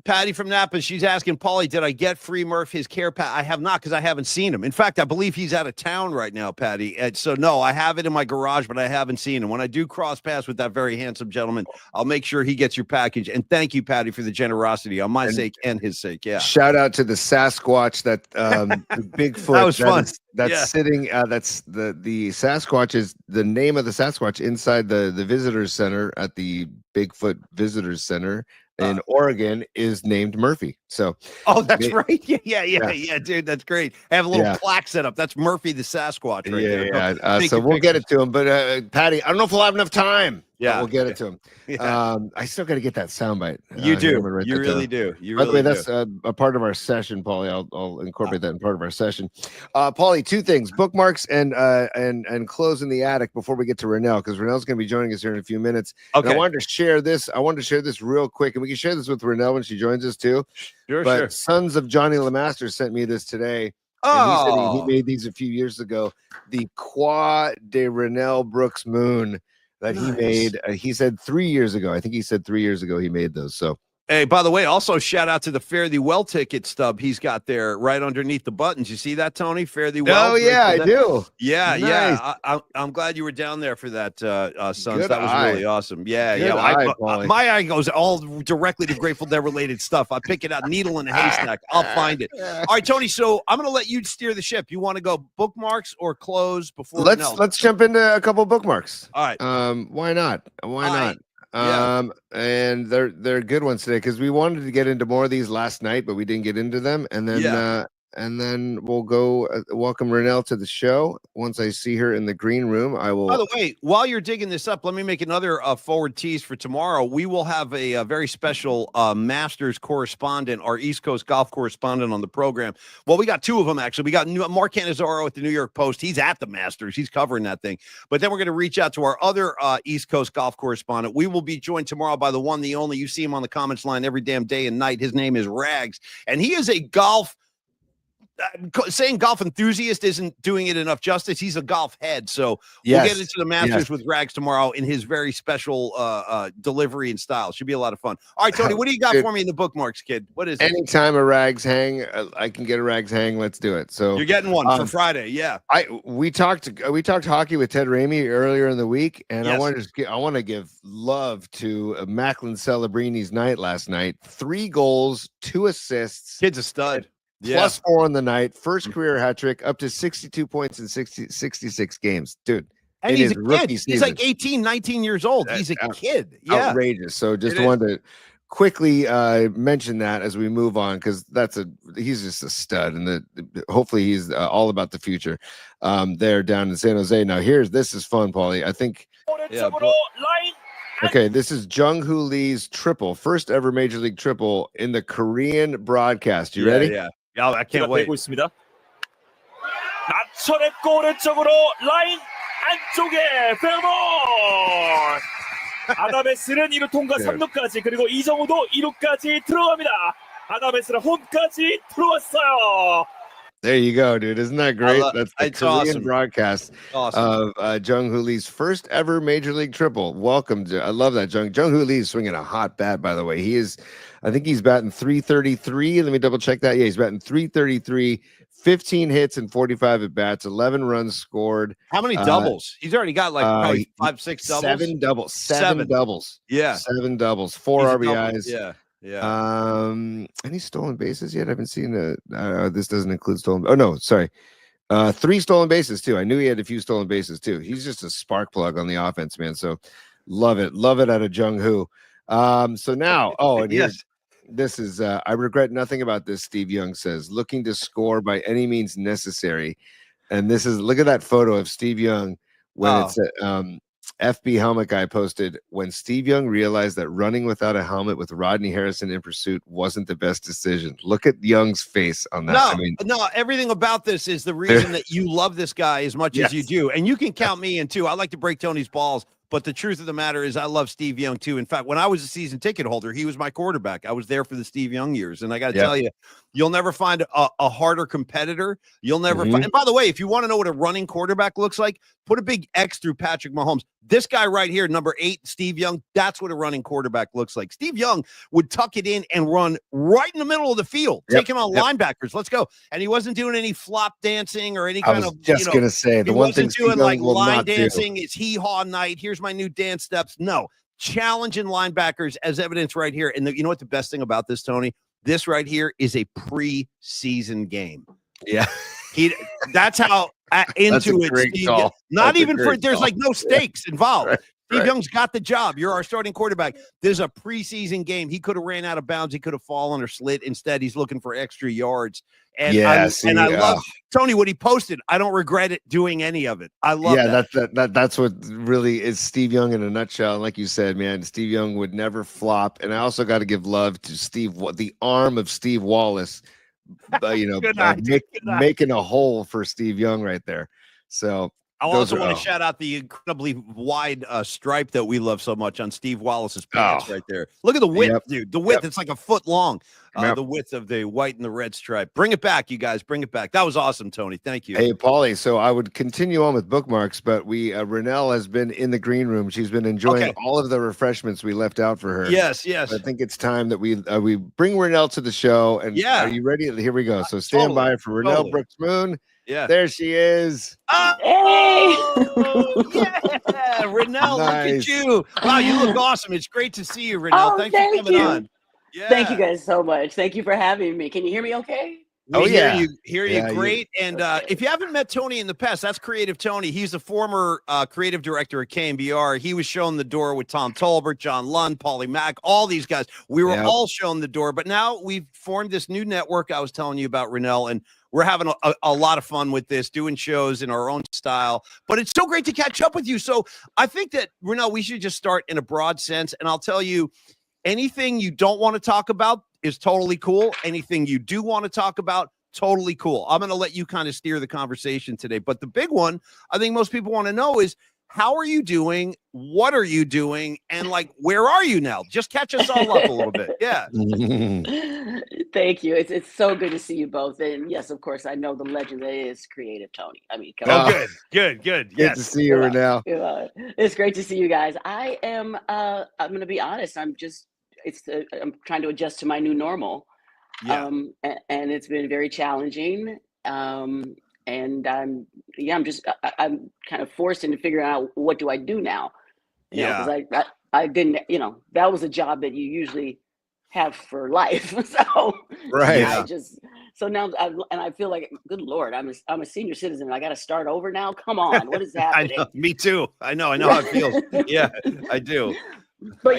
Patty from Napa, she's asking, Paulie, did I get Free Murph his care pack? I have not, because I haven't seen him. In fact, I believe he's out of town right now, Patty. And so, no, I have it in my garage, but I haven't seen him. When I do cross paths with that very handsome gentleman, I'll make sure he gets your package. And thank you, Patty, for the generosity on my sake and his sake. Yeah. Shout out to the Sasquatch, that Bigfoot. That was fun. That's sitting. That's the Sasquatch is the name of the Sasquatch inside the visitors center at the Bigfoot Visitors Center in Oregon is named Murphy. So, that's right. Yeah, dude, that's great. I have a little plaque set up. That's Murphy the Sasquatch right there. Yeah. So we'll get it to him. But Patty, I don't know if we'll have enough time. Yeah, we'll get it to him. Yeah. I still got to get that soundbite. You do. You really do. By the way, that's a part of our session, Paulie. I'll incorporate that in part of our session. Paulie, two things: bookmarks and closing the attic before we get to Renel, because Renel's going to be joining us here in a few minutes. Okay. And I wanted to share this. Real quick, and we can share this with Renel when she joins us too. Sure. Sons of Johnny Lamaster sent me this today. And he said he made these a few years ago. The Croix de Renel Brooks Moon that he made. He said 3 years ago. I think he said 3 years ago he made those. So, hey, by the way, also shout out to the Fare Thee Well ticket stub he's got there right underneath the buttons. You see that, Tony? Fare Thee Well. Oh, yeah, I do. Yeah, nice. I'm glad you were down there for that, Sons. Good that was really awesome. Yeah. My eye goes all directly to Grateful Dead related stuff. I pick it out, needle in a haystack. I'll find it. All right, Tony. So I'm going to let you steer the ship. You want to go bookmarks or close before? Let's jump into a couple bookmarks. All right. Why not? And they're good ones today, because we wanted to get into more of these last night, but we didn't get into them. And then we'll go welcome Renel to the show. Once I see her in the green room, I will. By the way, while you're digging this up, let me make another forward tease for tomorrow. We will have a very special Masters correspondent, our East Coast golf correspondent on the program. Well, we got two of them, actually. We got Mark Cannizzaro at the New York Post. He's at the Masters. He's covering that thing. But then we're going to reach out to our other East Coast golf correspondent. We will be joined tomorrow by the one, the only. You see him on the comments line every damn day and night. His name is Rags, and he is a golf. Saying golf enthusiast isn't doing it enough justice. He's a golf head. So we'll get into the Masters with Rags tomorrow in his very special delivery and style. Should be a lot of fun. All right, Tony, what do you got for me in the bookmarks, kid? What is it? Anytime a Rags hang, I can get a Rags hang. Let's do it. So you're getting one for Friday. Yeah. We talked hockey with Ted Ramey earlier in the week, and I want to give love to Macklin Celebrini's night last night. 3 goals, 2 assists. Kid's a stud. Plus 4 on the night, first career hat trick, up to 62 points in 66 games, dude. And he's a kid. He's like 18, 19 years old. He's a kid. Yeah. Outrageous. So just wanted to quickly mention that as we move on, because he's just a stud, and hopefully he's all about the future there down in San Jose. Now this is fun, Paulie. I think. Okay, this is Jung-Hoo Lee's triple, first ever Major League triple in the Korean broadcast. You ready? Yeah. I can't wait. 있습니다. 낮춰냈고 오른쪽으로 라인 안쪽에 페어볼. 아다메스는 2루 통과 3루까지, 그리고 이정우도 2루까지 들어갑니다. 아다메스는 홈까지 들어왔어요. There you go, dude. Isn't that great? That's the Korean awesome. Broadcast of Jung-Hoo Lee's first ever Major League triple. Welcome to. I love that. Jung-Hoo Lee is swinging a hot bat, by the way. I think he's batting 333. Let me double check that. Yeah, he's batting 333, 15 hits and 45 at bats, 11 runs scored. How many doubles? He's already got like probably 5-6 doubles. Seven doubles. Yeah. 7 doubles, 4 RBIs. Yeah. Any stolen bases yet? I haven't seen this doesn't include stolen. Oh no, sorry. 3 stolen bases too. I knew he had a few stolen bases too. He's just a spark plug on the offense, man. So love it out of Jung-Hoo. So now, this is I regret nothing about this. Steve Young says, looking to score by any means necessary. And this is, look at that photo of Steve Young when it's FB helmet guy posted, when Steve Young realized that running without a helmet with Rodney Harrison in pursuit wasn't the best decision. Look at Young's face on that. No, everything about this is the reason that you love this guy as much as you do. And you can count me in too. I like to break Tony's balls But the truth of the matter is I love Steve Young too. In fact, when I was a season ticket holder, he was my quarterback. I was there for the Steve Young years. And I got to tell you, you'll never find a harder competitor. You'll never find. And by the way, if you want to know what a running quarterback looks like, put a big X through Patrick Mahomes. This guy right here, number 8, Steve Young, that's what a running quarterback looks like. Steve Young would tuck it in and run right in the middle of the field, taking on linebackers. Let's go. And he wasn't doing any flop dancing or any kind of, just going to say, the one thing Steve doing like line dancing, it's hee-haw night. Here's my new dance steps. No, challenging linebackers as evidence right here. And you know what the best thing about this, Tony? This right here is a preseason game. Yeah. That's how into it. Steve, not even for there's like no stakes involved. Right. Steve Young's got the job. You're our starting quarterback. There's a preseason game. He could have ran out of bounds. He could have fallen or slid. Instead, he's looking for extra yards. And I love Tony what he posted. I don't regret it doing any of it. I love that's what really is Steve Young in a nutshell. And like you said, man, Steve Young would never flop. And I also got to give love to Steve, the arm of Steve Wallace. Making a hole for Steve Young right there. So I also want to shout out the incredibly wide stripe that we love so much on Steve Wallace's pants right there. Look at the width, dude. The width, it's like a foot long. The width of the white and the red stripe. Bring it back, you guys. Bring it back. That was awesome, Tony. Thank you. Hey, Paulie. So I would continue on with bookmarks, but Renel has been in the green room. She's been enjoying all of the refreshments we left out for her. Yes. I think it's time that we bring Renel to the show. And are you ready? Here we go. So stand by for Renel Brooks Moon. Yeah, there she is. Hey, Renel, nice. Look at you! Wow, you look awesome. It's great to see you, Renel. Thanks for coming on. Yeah. Thank you guys so much. Thank you for having me. Can you hear me okay? Hear you great. And if you haven't met Tony in the past, that's Creative Tony. He's a former creative director at KMBR. He was shown the door with Tom Tolbert, John Lund, Paulie Mack, all these guys. We were all shown the door, but now we've formed this new network I was telling you about, Renel, and we're having a lot of fun with this, doing shows in our own style. But it's so great to catch up with you. So I think that, Renel, we should just start in a broad sense. And I'll tell you, anything you don't want to talk about is totally cool. Anything you do want to talk about, totally cool. I'm going to let you kind of steer the conversation today. But the big one I think most people want to know is, how are you doing? What are you doing? And like, where are you now? Just catch us all up a little bit. Yeah. Thank you. It's so good to see you both. And yes, of course, I know the legend that is Creative Tony. I mean, come on. Good. Good to see you, Renel. It's great to see you guys. I am, I'm going to be honest. I'm trying to adjust to my new normal. Yeah. And it's been very challenging. And I'm kind of forced into figuring out, what do I do now? Because I didn't, that was a job that you usually have for life. So so now I feel like, good Lord, I'm a senior citizen. I got to start over now. Come on, what is happening? I know, me too. I know how it feels. Yeah, I do. But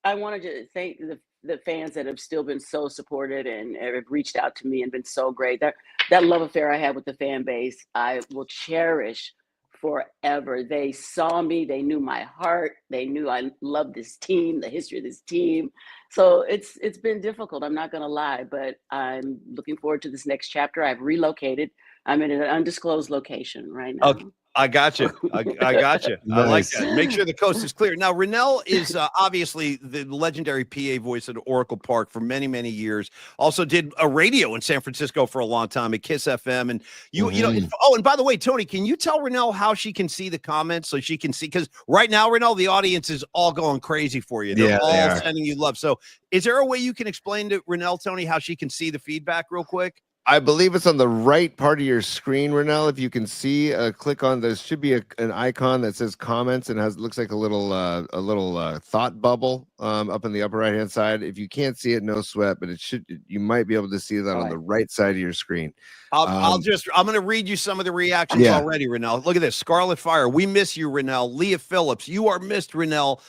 I wanted to thank the fans that have still been so supported and have reached out to me and been so great. That love affair I had with the fan base, I will cherish forever. They saw me, they knew my heart, they knew I loved this team, the history of this team. So it's been difficult, I'm not gonna lie, but I'm looking forward to this next chapter. I've relocated. I'm in an undisclosed location right now. Okay. I got you. I got you. Nice. I like that. Make sure the coast is clear. Now, Renel is obviously the legendary PA voice at Oracle Park for many, many years. Also did a radio in San Francisco for a long time at Kiss FM. And you know, and by the way, Tony, can you tell Renel how she can see the comments so she can see? Because right now, Renel, the audience is all going crazy for you. They're all sending you love. So is there a way you can explain to Renel, Tony, how she can see the feedback real quick? I believe it's on the right part of your screen, Renel. If you can see, click on, there should be an icon that says comments and looks like a little thought bubble up in the upper right hand side. If you can't see it, no sweat, but you might be able to see that on the right side of your screen. I'm going to read you some of the reactions already, Renel. Look at this. Scarlet Fire. We miss you, Renel. Leah Phillips. You are missed, Renel.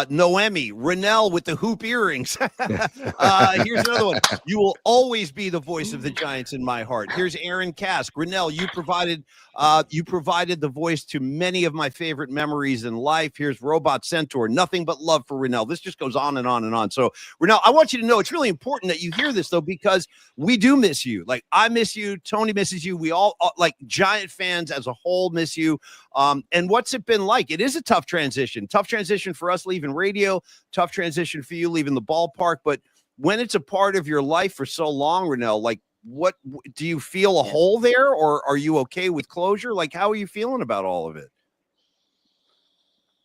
Noemi. Renel with the hoop earrings. Here's another one. You will always be the voice of the Giants Giants in my heart. Here's Aaron Kask. Renel, you provided the voice to many of my favorite memories in life. Here's Robot Centaur. Nothing but love for Renel. This just goes on and on and on. So, Renel, I want you to know it's really important that you hear this, though, because we do miss you. Like, I miss you. Tony misses you. We all, like Giant fans as a whole, miss you. And what's it been like? It is a tough transition. Tough transition for us leaving radio. Tough transition for you leaving the ballpark. But when it's a part of your life for so long, Renel, like, what do you feel a hole there, or are you okay with closure? Like, how are you feeling about all of it?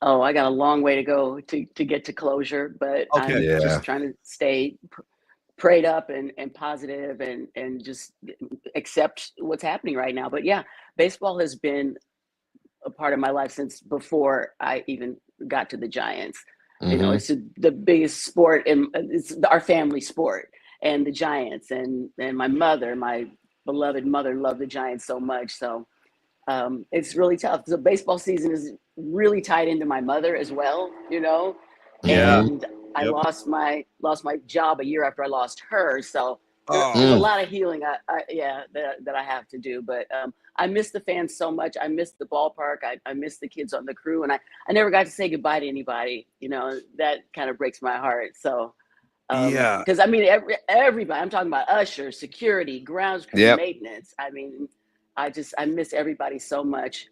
Oh, I got a long way to go to get to closure, but I'm just trying to stay prayed up and positive and just accept what's happening right now. But yeah, baseball has been a part of my life since before I even got to the Giants. You know, it's the biggest sport, and it's our family sport, and the Giants, and my mother, my beloved mother, loved the Giants so much. So it's really tough. So baseball season is really tied into my mother as well, you know. And I lost my job a year after I lost her. So there's a lot of healing that I have to do. But I miss the fans so much. I miss the ballpark. I miss the kids on the crew, and I never got to say goodbye to anybody. You know, that kind of breaks my heart. So because I mean everybody. I'm talking about ushers, security, grounds crew, maintenance. I mean, I miss everybody so much.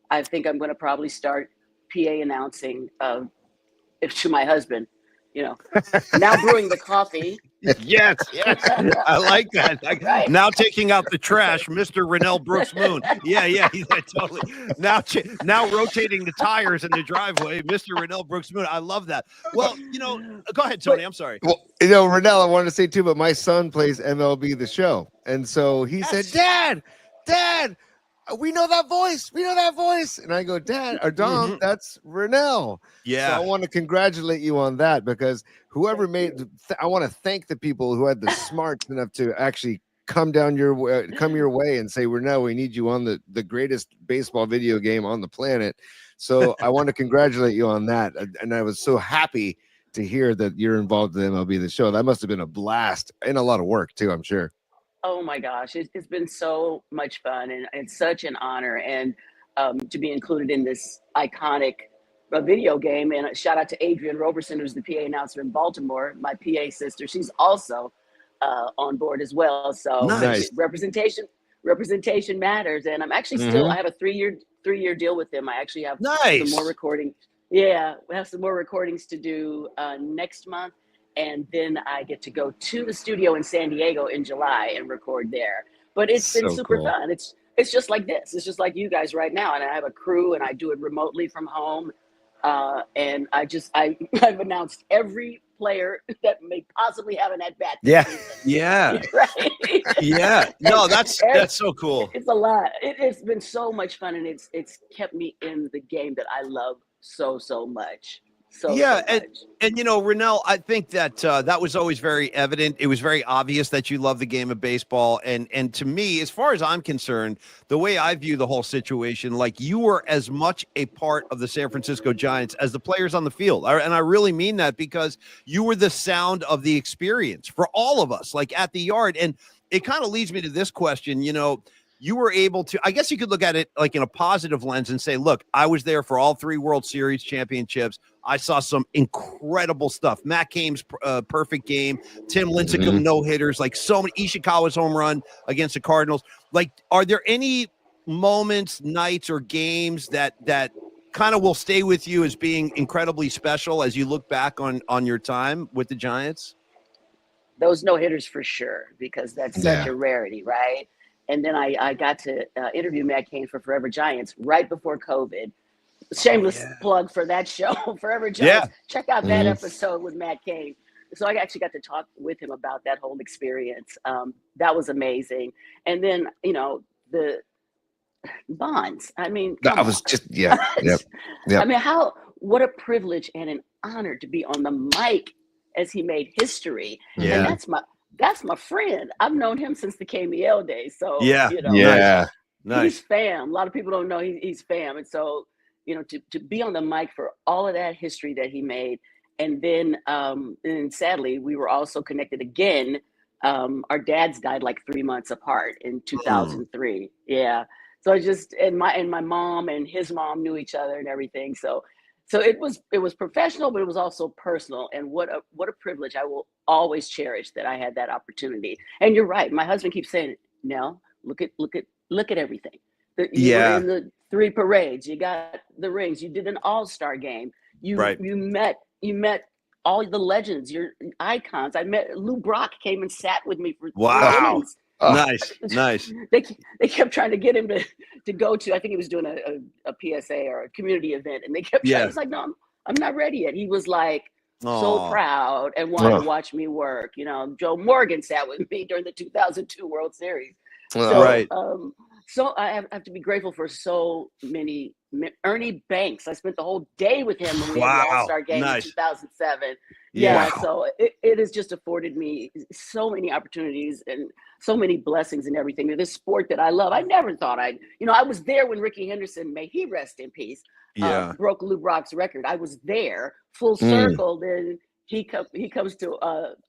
I think I'm going to probably start PA announcing to my husband. You know, now brewing the coffee. Yes. I like that. Right. Now taking out the trash, Mr. Renel Brooks Moon. Yeah, totally. Now rotating the tires in the driveway, Mr. Renel Brooks Moon. I love that. Well, you know, go ahead, Tony. I'm sorry. Well, you know, Renel, I wanted to say too, but my son plays MLB The Show, and so he said, "Dad, we know that voice. And I go, Dad or Dom, that's Renel. Yeah. So I want to congratulate you on that, because whoever I want to thank the people who had the smarts enough to actually come your way and say, Renel, we need you on the greatest baseball video game on the planet. So I want to congratulate you on that. And I was so happy to hear that you're involved in MLB The Show. That must have been a blast and a lot of work too, I'm sure. Oh my gosh, it's been so much fun, and it's such an honor, and to be included in this iconic video game. And a shout out to Adrienne Roberson, who's the PA announcer in Baltimore, my PA sister. She's also on board as well. So nice. representation matters, and I'm actually still. I have a three year deal with them. I actually have some more recording. Yeah, we have some more recordings to do next month. And then I get to go to the studio in San Diego in July and record there. But it's been super fun. It's just like this. It's just like you guys right now. And I have a crew, and I do it remotely from home. And I've announced every player that may possibly have an at-bat. Yeah. Right? Yeah. No, that's so cool. It's a lot. It's been so much fun, and it's kept me in the game that I love so much. And you know, Renel, I think that that was always very evident. It was very obvious that you love the game of baseball, and to me, as far as I'm concerned, the way I view the whole situation, like, you were as much a part of the San Francisco Giants as the players on the field, and I really mean that, because you were the sound of the experience for all of us, like at the yard. And it kind of leads me to this question. You know, you were able to, I guess you could look at it like in a positive lens and say, look, I was there for all 3 World Series championships. I saw some incredible stuff. Matt Cain's perfect game, Tim Lincecum no-hitters, like so many, Ishikawa's home run against the Cardinals. Like, are there any moments, nights, or games that kind of will stay with you as being incredibly special as you look back on your time with the Giants? Those no-hitters for sure, because that's such a rarity, right? And then I got to interview Matt Cain for Forever Giants right before COVID. Shameless plug for that show, Forever Giants. Check out that episode with Matt Cain. So I actually got to talk with him about that whole experience. That was amazing. And then, you know, the Bonds. I mean, I was just, I mean, what a privilege and an honor to be on the mic as he made history. Yeah. And that's my friend. I've known him since the KML days. So, you know, nice. He's fam. A lot of people don't know he's fam. And so, you know, to be on the mic for all of that history that he made. And then, and sadly, we were also connected again Our dads died like 3 months apart in 2003. Yeah. So I just, and my mom and his mom knew each other and everything. So it was professional, but it was also personal. And what a privilege. I will always cherish that I had that opportunity. And you're right. My husband keeps saying, Nell, look at everything. You were in the 3 parades. You got the rings. You did an all-star game. You met all the legends, your icons. I met Lou Brock came and sat with me for 3 innings. Nice. They kept trying to get him to go to, I think he was doing a PSA or a community event, and they kept trying. He's like, no, I'm not ready yet. He was like so proud and wanted to watch me work. You know, Joe Morgan sat with me during the 2002 World Series. So I have to be grateful for so many. Ernie Banks, I spent the whole day with him when we had the All-Star game in 2007. So it has just afforded me so many opportunities and so many blessings and everything. This sport that I love, I never thought I was there when Ricky Henderson, may he rest in peace, broke Lou Brock's record. I was there, full circle. Then he comes to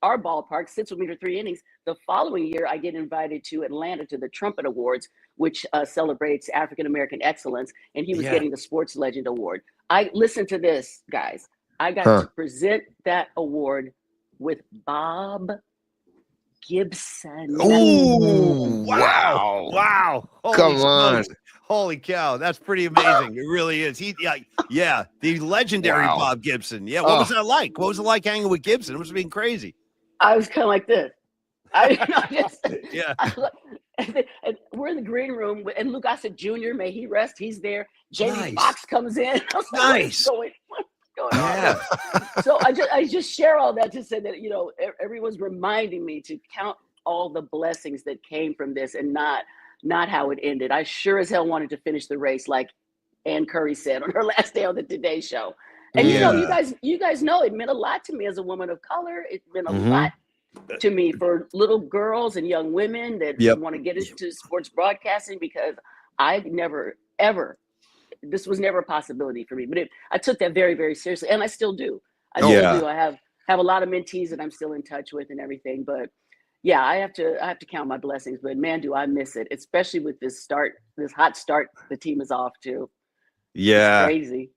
our ballpark, sits with me for 3 innings. The following year, I get invited to Atlanta to the Trumpet Awards, which celebrates African-American excellence, and he was getting the Sports Legend Award. I listened to this, guys. I got to present that award with Bob Gibson. Oh, wow. Come on. Holy cow, that's pretty amazing. It really is. The legendary Bob Gibson. Yeah, what was that like? What was it like hanging with Gibson? It must have been crazy. I was kind of like this. And we're in the green room, and Luke Gossett Jr., may he rest, he's there. Jamie Foxx comes in. What's going on? So I just share all that to say that, everyone's reminding me to count all the blessings that came from this and not how it ended. I sure as hell wanted to finish the race, like Ann Curry said on her last day on the Today Show. And you guys know it meant a lot to me as a woman of color. It meant a lot to me for little girls and young women that want to get into sports broadcasting, because I've never ever, this was never a possibility for me. But I took that very, very seriously, and I still do. I have a lot of mentees that I'm still in touch with and everything. But yeah, I have to count my blessings. But man, do I miss it, especially with this hot start the team is off to. Yeah, it's crazy.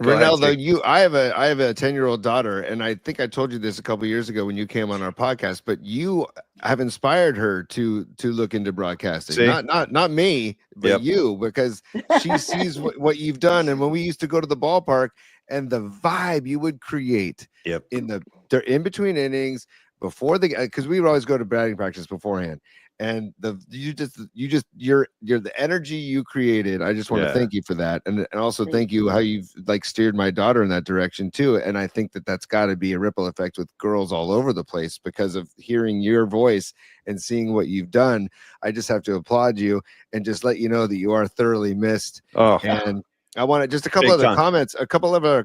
Renel, though, I have a 10-year-old daughter, and I think I told you this a couple years ago when you came on our podcast, but you have inspired her to look into broadcasting. See? Not me, but you, because she sees what you've done. And when we used to go to the ballpark and the vibe you would create in between innings, before because we would always go to batting practice beforehand. And you're the energy you created. I just want to thank you for that, and also thank you how you've steered my daughter in that direction too. And I think that's got to be a ripple effect with girls all over the place because of hearing your voice and seeing what you've done. I just have to applaud you and just let you know that you are thoroughly missed. And I want to just a couple other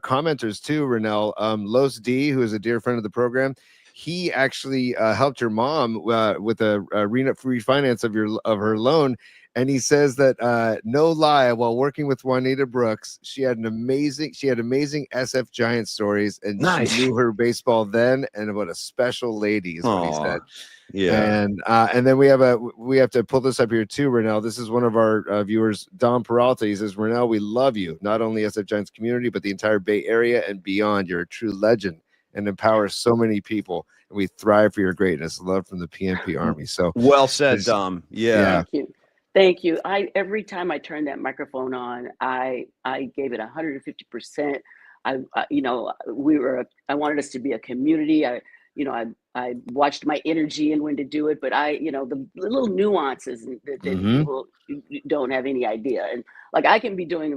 commenters too, Renel. Los D, who is a dear friend of the program. He actually helped your mom with a refinance of her loan, and he says that no lie, while working with Juanita Brooks, she had amazing SF Giant stories, and she knew her baseball then, and what a special lady is what he said. Yeah, and then we have to pull this up here too, Renel. This is one of our viewers, Don Peralta. He says, Renel, we love you, not only SF Giants community, but the entire Bay Area and beyond. You're a true legend and empowers so many people, and we thrive for your greatness. Love from the PMP Army. So well said, Dom. Yeah. Thank you. Every time I turned that microphone on, I gave it 150%. I wanted us to be a community. I watched my energy and when to do it, but the little nuances that people don't have any idea. And I can be doing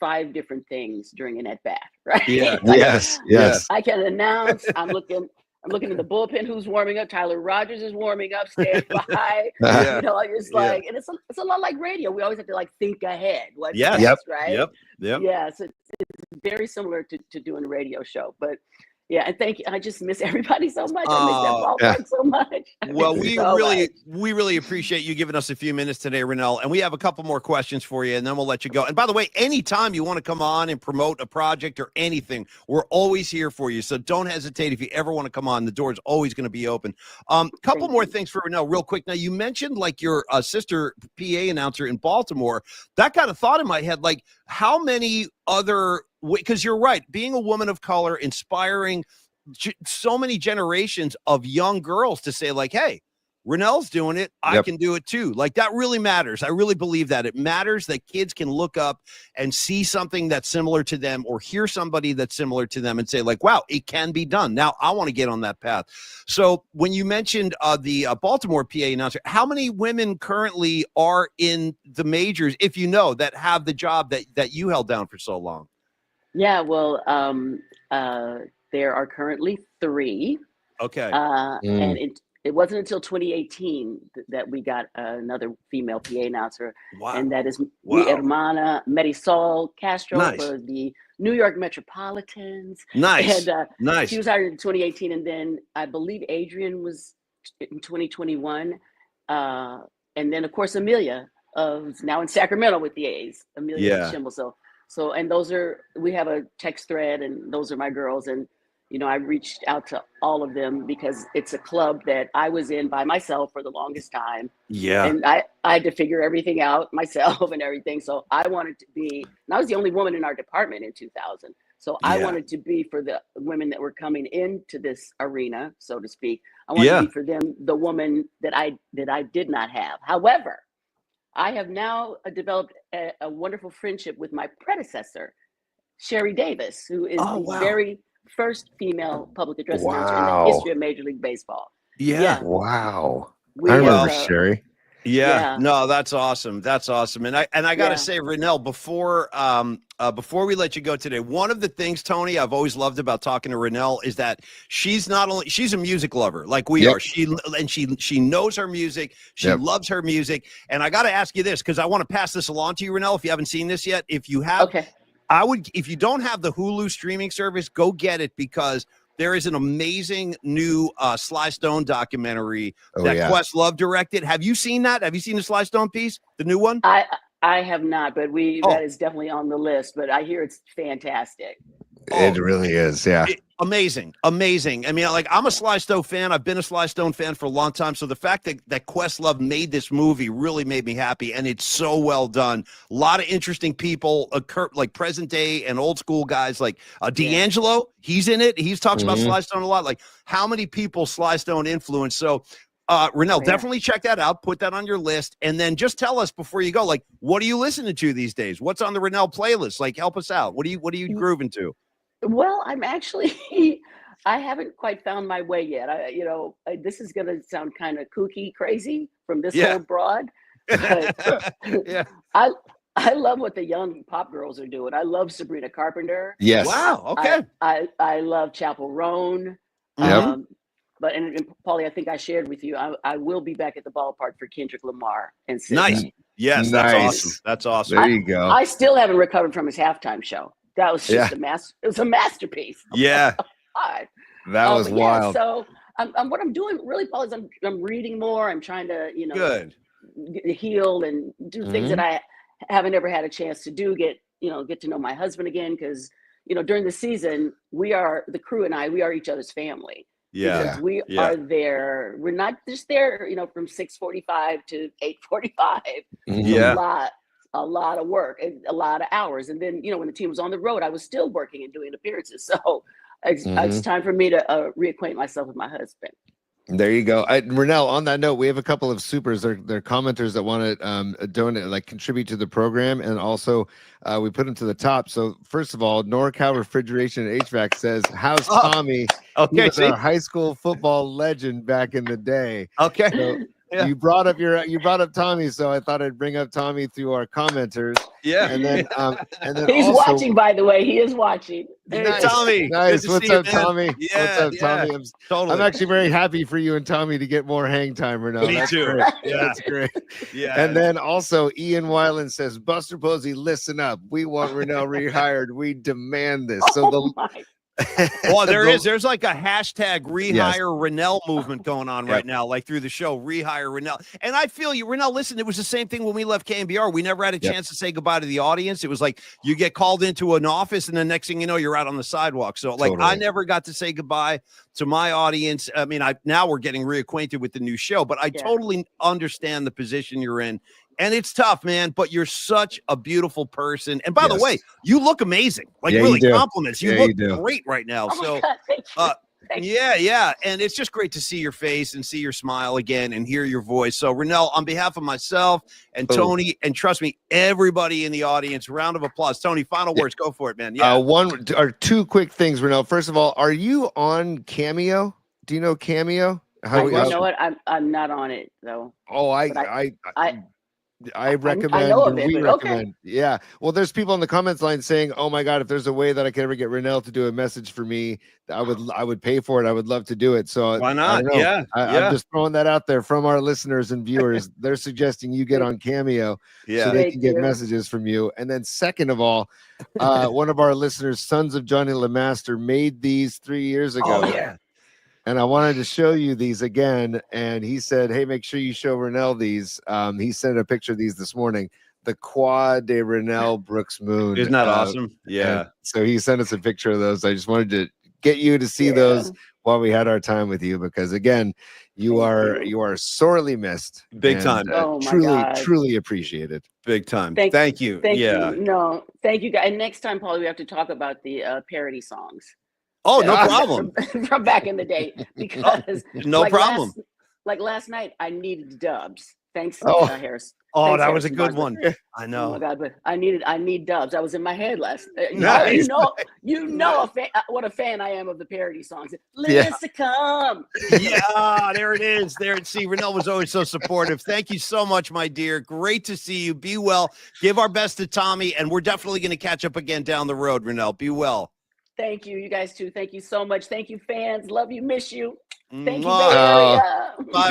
5 different things during an at bat, right? Yeah. Yes. I can announce. I'm looking at the bullpen. Who's warming up? Tyler Rogers is warming up. Stand by. And it's a lot like radio. We always have to think ahead. What's next, right? Yep. Yeah. So it's very similar to doing a radio show, but Yeah, and thank you. I just miss everybody so much. I miss that ballpark so much. Well, we really appreciate you giving us a few minutes today, Renel. And we have a couple more questions for you, and then we'll let you go. And by the way, anytime you want to come on and promote a project or anything, we're always here for you. So don't hesitate if you ever want to come on. The door is always going to be open. Couple more things for Renel, real quick. Now, you mentioned like your sister PA announcer in Baltimore. That got a thought in my head, like how many other, because you're right, being a woman of color, inspiring so many generations of young girls to say like, hey, Renel's doing it, I can do it too. Like that really matters. I really believe that it matters that kids can look up and see something that's similar to them or hear somebody that's similar to them and say like, wow, it can be done. Now I want to get on that path. So when you mentioned the Baltimore PA announcer, how many women currently are in the majors, if you know, that have the job that you held down for so long? Yeah, well, there are currently 3. Okay. And it wasn't until 2018 that we got another female PA announcer. Wow. And that is mi hermana Marisol Castro for the New York Metropolitans. Nice. And she was hired in 2018. And then I believe Adrian was in 2021. And then, of course, Amelia is now in Sacramento with the A's. Amelia Schimmel. So, and we have a text thread, and those are my girls. And, you know, I reached out to all of them because it's a club that I was in by myself for the longest time. Yeah. And I had to figure everything out myself and everything. So I wanted to be, and I was the only woman in our department in 2000. So I wanted to be for the women that were coming into this arena, so to speak. I wanted to be for them, the woman that I did not have. However, I have now developed a wonderful friendship with my predecessor, Sherry Davis, who is the very first female public address announcer in the history of Major League Baseball. Wow. I remember Sherry. No, that's awesome. That's awesome. And I gotta say, Renel, before we let you go today, one of the things, Tony, I've always loved about talking to Renel is that she's a music lover like we are. She knows her music. She loves her music. And I got to ask you this, because I want to pass this along to you, Renel, if you haven't seen this yet. If you have, if you don't have the Hulu streaming service, go get it, because there is an amazing new Sly Stone documentary that Questlove directed. Have you seen that? Have you seen the Sly Stone piece, the new one? I have not, but that is definitely on the list. But I hear it's fantastic. It really is, amazing. I mean, like, I'm a Sly Stone fan. I've been a Sly Stone fan for a long time. So the fact that Questlove made this movie really made me happy, and it's so well done. A lot of interesting people, like present day and old school guys, like D'Angelo. He's in it. He talks about Sly Stone a lot. Like how many people Sly Stone influenced. So Renel, definitely check that out. Put that on your list, and then just tell us before you go, like, what are you listening to these days? What's on the Renel playlist? Like, help us out. What are you grooving to? Well, I'm actually, I haven't quite found my way yet. This is going to sound kind of kooky, crazy from this old broad. But I love what the young pop girls are doing. I love Sabrina Carpenter. Yes. Wow. Okay. I love Chappell Roan. But and Paulie, I think I shared with you, I will be back at the ballpark for Kendrick Lamar and Sydney. Nice. Yes, that's awesome. That's awesome. There you go. I still haven't recovered from his halftime show. That was just it was a masterpiece. Yeah. That was wild. So what I'm doing really, Paul, is I'm reading more. I'm trying to, heal and do things that I haven't ever had a chance to do. Get to know my husband again, because during the season the crew and we are each other's family. Because we are there. We're not just there, from 6:45 to 8:45. A lot of work, a lot of hours. And then, when the team was on the road, I was still working and doing appearances. So it's time for me to reacquaint myself with my husband. There you go. Renel, on that note, we have a couple of supers. They're commenters that want to donate, like contribute to the program. And also we put them to the top. So first of all, NorCal Refrigeration and HVAC says, how's Tommy? Okay. He was our high school football legend back in the day. Okay. So, you brought up Tommy, so I thought I'd bring up Tommy through our commenters. Yeah. And then he's also watching, by the way. He is watching. Nice. Tommy. Nice. What's up, Tommy? Yeah, what's up, Tommy? I'm actually very happy for you and Tommy to get more hang time, Renel. Me too. Great. Yeah. That's great. Yeah. And then also Ian Weiland says, Buster Posey, listen up. We want Renel rehired. We demand this. So Well, there's like a hashtag rehire Renel movement going on right now, like through the show, rehire Renel. And I feel you, Renel, listen, it was the same thing when we left KMBR. We never had a chance to say goodbye to the audience. It was like you get called into an office and the next thing you know, you're out on the sidewalk. So like I never got to say goodbye to my audience. I mean, now we're getting reacquainted with the new show, but I totally understand the position you're in. And it's tough, man, but you're such a beautiful person. And by the way, you look amazing. Like really compliments. You look great right now. Oh so thank you. Yeah. And it's just great to see your face and see your smile again and hear your voice. So Renel, on behalf of myself and Tony, and trust me, everybody in the audience, round of applause. Tony, final words. Go for it, man. Yeah. One or two quick things, Renel. First of all, are you on Cameo? Do you know Cameo? You know what? I'm not on it though. Oh, I recommend. We recommend. Okay. Yeah. Well, there's people in the comments line saying, "Oh my God, if there's a way that I could ever get Renel to do a message for me, I would pay for it. I would love to do it." So why not? I'm just throwing that out there from our listeners and viewers. They're suggesting you get on Cameo so they can get messages from you. And then second of all, one of our listeners, Sons of Johnny LeMaster, made these 3 years ago. Oh yeah. And I wanted to show you these again. And he said, hey, make sure you show Renel these. He sent a picture of these this morning. The Quad de Renel Brooks Moon. Isn't that awesome? Yeah. So he sent us a picture of those. I just wanted to get you to see those while we had our time with you, because again, you are sorely missed. Big time. Truly appreciated. Big time. Thank you. Thank you. No, thank you guys. And next time, Paul, we have to talk about the parody songs. Oh, no problem. From back in the day, because no problem. Last night, I needed dubs. Thanks, Harris. Oh, thanks, that Harris was a good one. I know. Oh my God, but I need dubs. That was in my head last. Nice. What a fan I am of the parody songs. Liz to come. Yeah, there it is. There. See, Renel was always so supportive. Thank you so much, my dear. Great to see you. Be well. Give our best to Tommy, and we're definitely going to catch up again down the road, Renel. Be well. Thank you. You guys too. Thank you so much. Thank you, fans. Love you. Miss you. Thank you, Bye,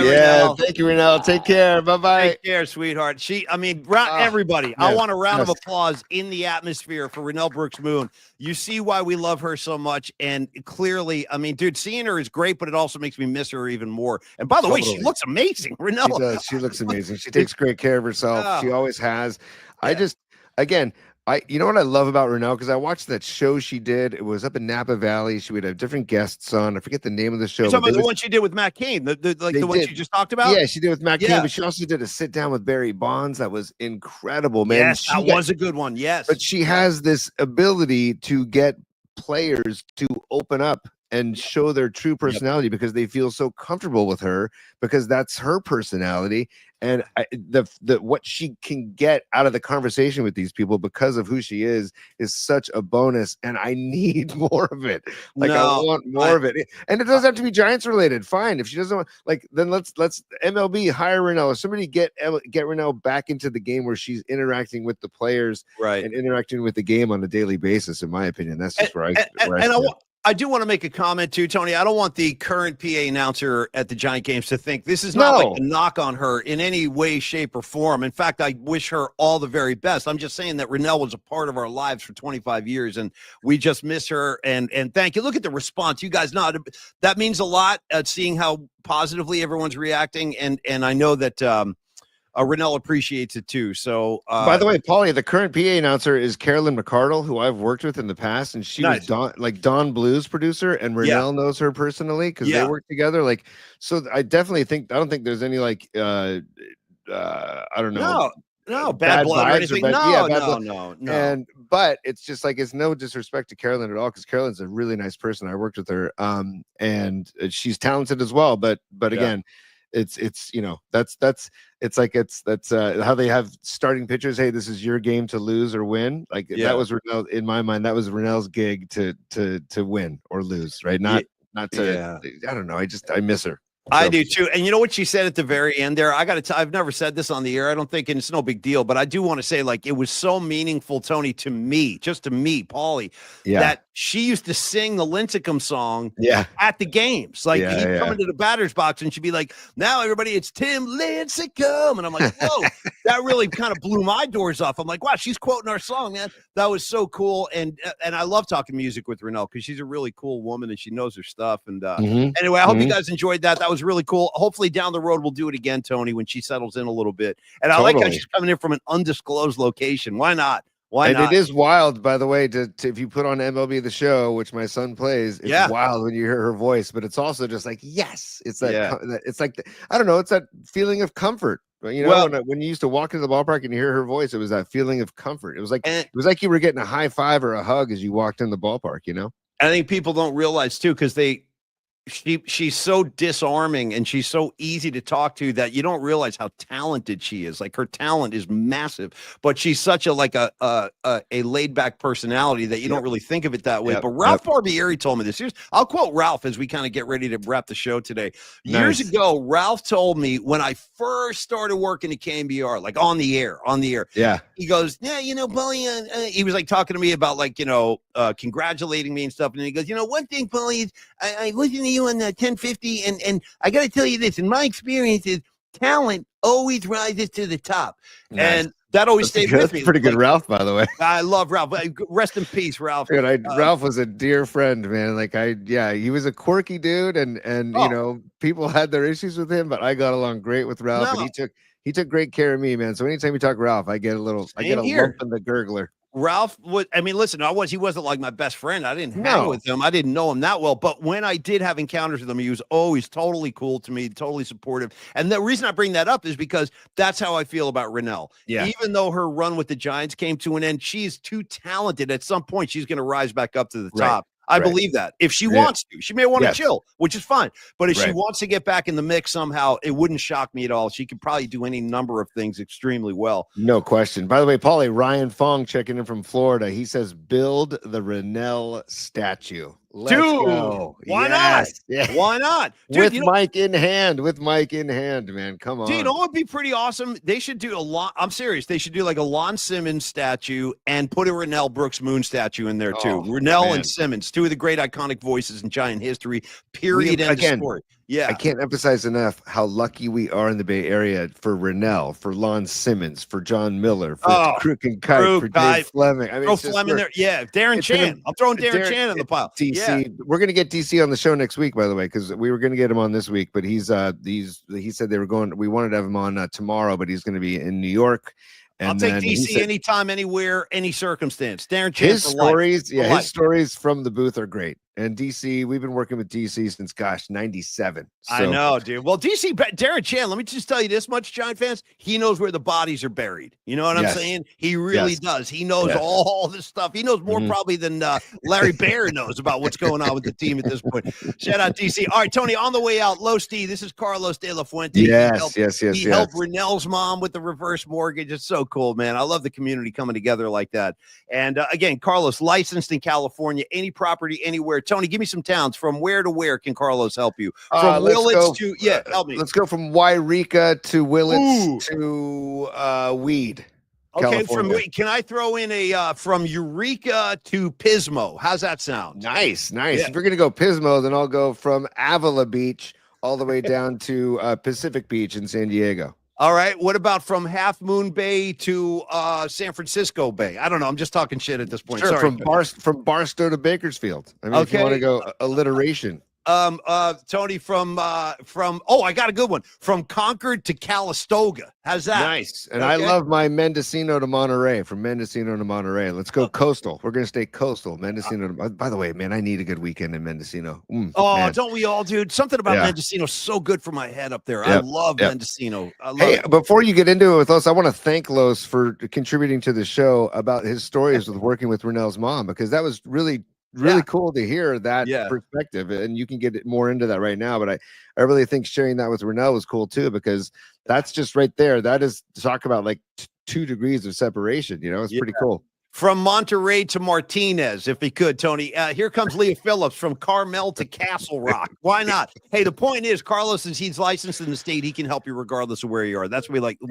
Renel. Thank you, Renel. Take care. Bye-bye. Take care, sweetheart. Everybody. I want a round of applause in the atmosphere for Renel Brooks Moon. You see why we love her so much. And clearly, I mean, dude, seeing her is great, but it also makes me miss her even more. And by the way, she looks amazing. Renel. She does. She looks amazing. She takes great care of herself. She always has. You know what I love about Renel? Because I watched that show she did. It was up in Napa Valley. She would have different guests on. I forget the name of the show. You're talking about the one she did with Matt Cain, the one you just talked about? Yeah, she did with Matt Cain, but she also did a sit down with Barry Bonds. That was incredible, man. Yes, that was a good one. Yes. But she has this ability to get players to open up and show their true personality because they feel so comfortable with her, because that's her personality. And what she can get out of the conversation with these people because of who she is such a bonus. And I need more of it. I want more of it. And it doesn't have to be Giants related. Fine. If she doesn't want, then let's MLB hire Renel. Somebody get Renel back into the game where she's interacting with the players, and interacting with the game on a daily basis. In my opinion, that's just I do want to make a comment too, Tony. I don't want the current PA announcer at the Giant games to think this is not like a knock on her in any way, shape, or form. In fact, I wish her all the very best. I'm just saying that Renel was a part of our lives for 25 years, and we just miss her. And thank you. Look at the response. You guys know that means a lot at seeing how positively everyone's reacting. And I know that Renel appreciates it too. So, by the way, Paulie, the current PA announcer is Carolyn McCardle, who I've worked with in the past, and she was Don Blue's producer, and Renel knows her personally because they work together. So I definitely think I don't think there's any I don't know. No, bad blood or anything. No. But it's just it's no disrespect to Carolyn at all, because Carolyn's a really nice person. I worked with her, and she's talented as well. But again. It's how they have starting pitchers. Hey, this is your game to lose or win. That was Renel, in my mind. That was Renel's gig to win or lose, right? Not to. I don't know. I miss her. I do too. And you know what she said at the very end there? I got to I've never said this on the air. I don't think, and it's no big deal, but I do want to say, like, it was so meaningful, Tony, to me, just to me, Paulie, that she used to sing the Lincecum song at the games. Like, he'd come into the batter's box and she'd be like, now everybody, it's Tim Lincecum. And I'm like, whoa, that really kind of blew my doors off. I'm like, wow, she's quoting our song, man. That was so cool. And I love talking music with Renel because she's a really cool woman and she knows her stuff. And anyway, I hope you guys enjoyed that. That was really cool. Hopefully down the road we'll do it again, Tony, when she settles in a little bit. And I like how she's coming in from an undisclosed location. Why not? Why not? It is wild, by the way, to if you put on MLB The Show, which my son plays, it's wild when you hear her voice, but it's also just like, yes, it's that it's like I don't know, it's that feeling of comfort. You know, when you used to walk into the ballpark and you hear her voice, it was that feeling of comfort. It was like you were getting a high five or a hug as you walked in the ballpark, you know? I think people don't realize too, because she's so disarming and she's so easy to talk to that you don't realize how talented she is. Like, her talent is massive, but she's such a laid back personality that you don't really think of it that way. But Ralph Barbieri told me this. I'll quote Ralph as we kind of get ready to wrap the show today. Years ago, Ralph told me when I first started working at KMBR, like on the air. Yeah. He goes, yeah, you know, Paulie, he was like talking to me about, like, you know, congratulating me and stuff. And he goes, you know, one thing, Paulie, is I listen to you on 1050, and I got to tell you this, in my experience, is talent always rises to the top. And that always stayed with me. Pretty good, Ralph, by the way. I love Ralph. Rest in peace, Ralph. Dude, Ralph was a dear friend, man. Like, he was a quirky dude, and you know, people had their issues with him, but I got along great with Ralph, and he took great care of me, man. So anytime you talk Ralph, I get a lump in the gurgler. Ralph would, I mean, listen, he wasn't like my best friend. I didn't hang with him. I didn't know him that well. But when I did have encounters with him, he was always totally cool to me, totally supportive. And the reason I bring that up is because that's how I feel about Renel. Yeah. Even though her run with the Giants came to an end, she's too talented. At some point, she's going to rise back up to the top. I believe that. If she wants to, she may want to chill, which is fine. But if she wants to get back in the mix somehow, it wouldn't shock me at all. She could probably do any number of things extremely well. No question. By the way, Paulie, Ryan Fong checking in from Florida. He says, build the Renel statue. Let's go. Why not? Yeah. Why not? Dude, with Mike in hand, man. Come on. Dude, you know what would be pretty awesome? They should do I'm serious. They should do like a Lon Simmons statue and put a Renel Brooks Moon statue in there too. Renel and Simmons, two of the great iconic voices in Giant history, period. End of story. Yeah, I can't emphasize enough how lucky we are in the Bay Area for Renel, for Lon Simmons, for John Miller, for Crook and Kite, for Dave Fleming. I mean, throw Fleming there. Yeah, Darren Chan. I'm throwing Darren Chan in the pile. DC. We're gonna get DC on the show next week, by the way, because we were gonna get him on this week, but he said they were going. We wanted to have him on tomorrow, but he's gonna be in New York. I'll take DC anytime, anywhere, any circumstance. Darren Chan. His stories, his stories from the booth are great. And DC, we've been working with DC since, 97. So. I know, dude. Well, DC, Darren Chan, let me just tell you this much, Giant fans. He knows where the bodies are buried. You know what I'm saying? He really does. He knows all this stuff. He knows more probably than Larry Bear knows about what's going on with the team at this point. Shout out DC. All right, Tony, on the way out, Low Steve, this is Carlos De La Fuente. He helped Renel's mom with the reverse mortgage. It's so cool, man. I love the community coming together like that. And again, Carlos, licensed in California, any property, anywhere. Tony, give me some towns. From where to where can Carlos help you? From Willits to help me. Let's go from Wairika to Willits to Weed. Okay, can I throw in a from Eureka to Pismo? How's that sound? Nice. Yeah. If you're gonna go Pismo, then I'll go from Avila Beach all the way down to Pacific Beach in San Diego. All right. What about from Half Moon Bay to San Francisco Bay? I don't know. I'm just talking shit at this point. Sure, Sorry. from Barstow to Bakersfield. I mean, if you want to go alliteration. Tony, from I got a good one. From Concord to Calistoga. How's that? Nice. And I love my Mendocino to Monterey. From Mendocino to Monterey. Let's go coastal. We're gonna stay coastal. Mendocino. By the way, man, I need a good weekend in Mendocino. Man. Don't we all, dude? Something about Mendocino is so good for my head up there. I love Mendocino. Hey, before you get into it with Los, I want to thank Los for contributing to the show about his stories with working with Renel's mom, because that was really cool to hear that perspective, and you can get more into that right now, but I really think sharing that with Renel was cool too, because that's just right there. That is talk about like 2 degrees of separation, it's pretty cool. From Monterey to Martinez, if he could, Tony. Here comes Leah Phillips from Carmel to Castle Rock. Why not? Hey, the point is, Carlos, since he's licensed in the state, he can help you regardless of where you are. That's why we like to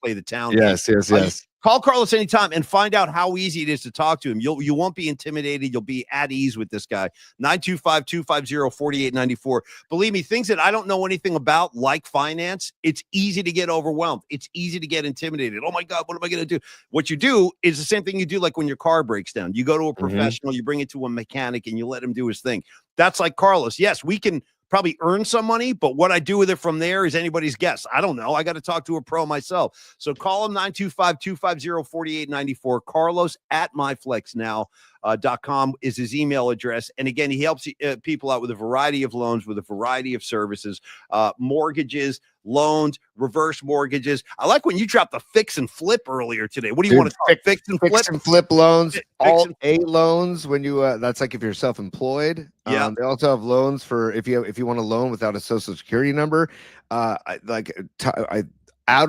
play the town. Yes, game. yes. Call Carlos anytime and find out how easy it is to talk to him. You won't be intimidated. You'll be at ease with this guy. 925-250-4894. Believe me, things that I don't know anything about, like finance, it's easy to get overwhelmed. It's easy to get intimidated. Oh my God, what am I going to do? What you do is the same thing you do like when your car breaks down. You go to a professional, you bring it to a mechanic, and you let him do his thing. That's like Carlos. Yes, we can probably earn some money, but what I do with it from there is anybody's guess. I don't know. I got to talk to a pro myself. So call him 925-250-4894. Carlos at myflexnow.com is his email address. And again, he helps people out with a variety of loans, with a variety of services, mortgages, loans, reverse mortgages. I like when you dropped the fix and flip earlier today. What do you want to talk? Fix and flip loans, all A loans. When you that's like if you're self-employed. Yeah. They also have loans for if you want a loan without a social security number. Out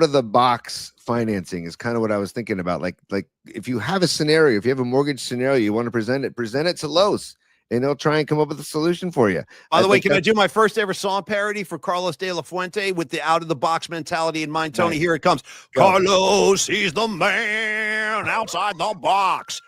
of the box financing is kind of what I was thinking about. Like if you have a scenario, if you have a mortgage scenario, you want to present it to Los. And they'll try and come up with a solution for you. By the way, can I do my first ever song parody for Carlos De La Fuente with the out-of-the-box mentality in mind? Tony, here it comes. Go. Carlos, he's the man outside the box.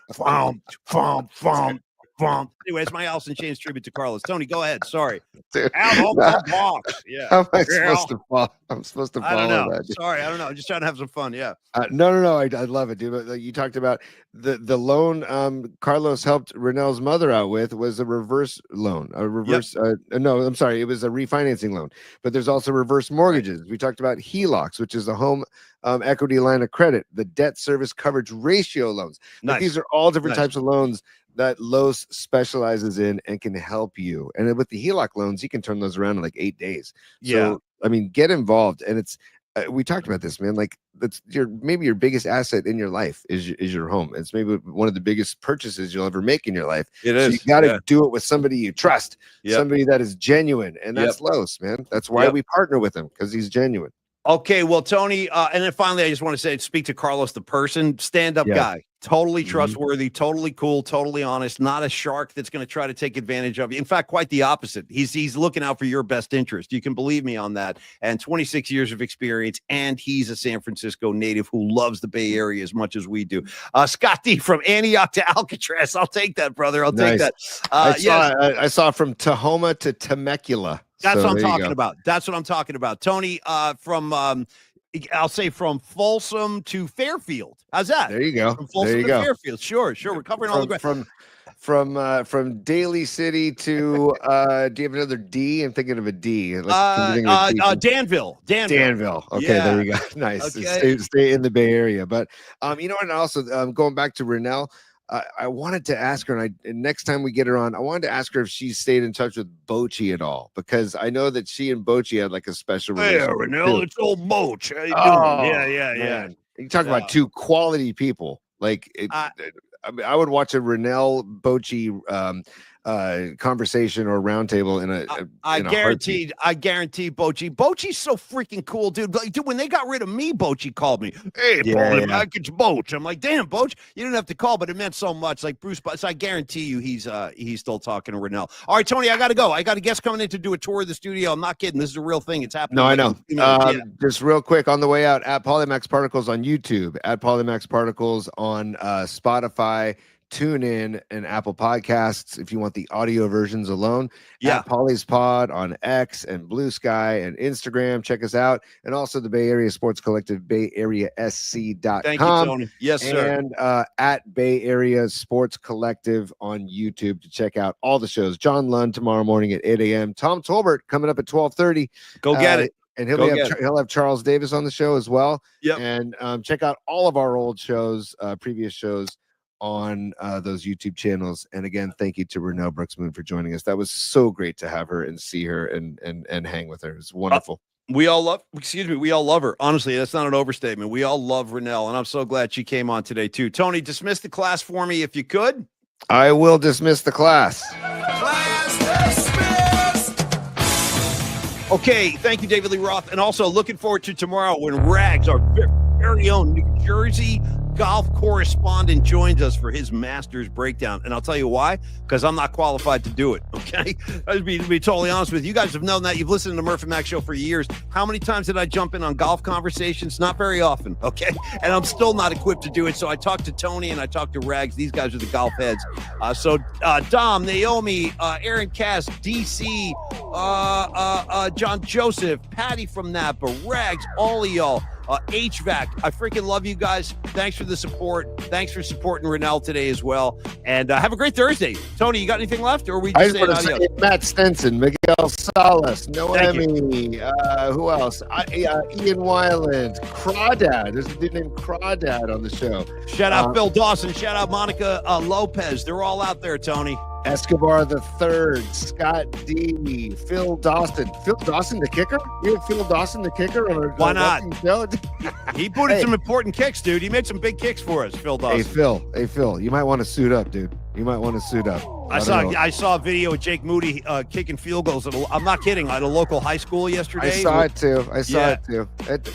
Anyway, it's my Alice in Chains tribute to Carlos. Tony, go ahead. Sorry. Dude, out of the box. Yeah. How am I supposed to follow? I'm supposed to follow I don't know. that. Sorry, I don't know. I'm just trying to have some fun. Yeah. No. I love it, dude. But you talked about the loan Carlos helped Renel's mother out with was a reverse loan. A reverse. No, I'm sorry. It was a refinancing loan. But there's also reverse mortgages. We talked about HELOCs, which is a home equity line of credit, the debt service coverage ratio loans. Nice. These are all different types of loans that Los specializes in and can help you. And with the HELOC loans, you can turn those around in like 8 days. Yeah. So, I mean, get involved. And it's, we talked about this, man. Like that's maybe your biggest asset in your life is your home. It's maybe one of the biggest purchases you'll ever make in your life. It is. So you got to do it with somebody you trust, somebody that is genuine. And that's Los, man. That's why we partner with him, because he's genuine. Okay, well, Tony, and then finally, I just want to speak to Carlos, the person, stand-up guy, totally trustworthy, totally cool, totally honest, not a shark that's going to try to take advantage of you. In fact, quite the opposite. He's looking out for your best interest. You can believe me on that. And 26 years of experience, and he's a San Francisco native who loves the Bay Area as much as we do. Scott D from Antioch to Alcatraz. I'll take that, brother. I'll take that. I saw from Tahoma to Temecula. That's what I'm talking about. That's what I'm talking about. Tony, from I'll say from Folsom to Fairfield. How's that? There you go. From Folsom to Fairfield. Sure. We're covering all the ground. From Daly City to do you have another D? I'm thinking of a D. Danville. Okay, there you go. Nice. Okay. Stay in the Bay Area. But you know what? And also going back to Renel. I wanted to ask her, and next time we get her on, I wanted to ask her if she stayed in touch with Bochy at all, because I know that she and Bochy had like a special relationship. Hey, Renel, it's old Boch. How you doing? Yeah. You talk about two quality people. Like, I would watch a Renel Bochy conversation or roundtable in a I guarantee Bochy's so freaking cool, dude. Like, dude, when they got rid of me, Bochy called me. Hey, it's Boch. I'm like, damn, Boch, you didn't have to call, but it meant so much. Like Bruce, so I guarantee you he's still talking to Renel. All right, Tony, I gotta go. I got a guest coming in to do a tour of the studio. I'm not kidding. This is a real thing. It's happening. No, I know. Just real quick on the way out, at Polymax Particles on YouTube, at Polymax Particles on Spotify, TuneIn, and Apple Podcasts if you want the audio versions alone. At Polly's Pod on X and Blue Sky and Instagram. Check us out. And also the Bay Area Sports Collective, BayAreaSC.com. Thank you, Tony. Yes, sir. And at Bay Area Sports Collective on YouTube to check out all the shows. John Lund tomorrow morning at 8 a.m. Tom Tolbert coming up at 12:30. Go get it. And he'll have Charles Davis on the show as well. Yep. And check out all of our old shows, previous shows, on those YouTube channels. And again, thank you to Renel Brooks-Moon for joining us. That was so great to have her and see her and hang with her. It's wonderful. We all love her. Honestly, that's not an overstatement. We all love Renel, and I'm so glad she came on today too. Tony, dismiss the class for me if you could. I will dismiss the class. Class dismissed. Okay, thank you, David Lee Roth. And also looking forward to tomorrow when Rags, our very own New Jersey golf correspondent joins us for his Masters breakdown. And I'll tell you why, because I'm not qualified to do it, okay? To be totally honest with you. You guys have known that. You've listened to the Murph and Mac show for years. How many times did I jump in on golf conversations? Not very often, okay? And I'm still not equipped to do it. So I talked to Tony and I talked to Rags. These guys are the golf heads. Dom, Naomi, Aaron Cass, DC, John Joseph, Patty from Napa, Rags, all of y'all. HVAC, I freaking love you guys. Thanks for the support. Thanks for supporting Renel today as well. And have a great Thursday. Tony, you got anything left? Or are we just saying Matt Stenson, Miguel Salas, Noemi, who else? Ian Wyland, Crawdad. There's a dude named Crawdad on the show. Shout out Phil Dawson. Shout out Monica Lopez. They're all out there, Tony. Escobar the Third, Scott D, Phil Dawson. Phil Dawson, the kicker? You had Phil Dawson, the kicker? Why not? He put in some important kicks, dude. He made some big kicks for us, Phil Dawson. Hey, Phil, you might want to suit up, dude. You might want to suit up. I saw a video of Jake Moody kicking field goals. I'm not kidding. At a local high school yesterday. I saw it too.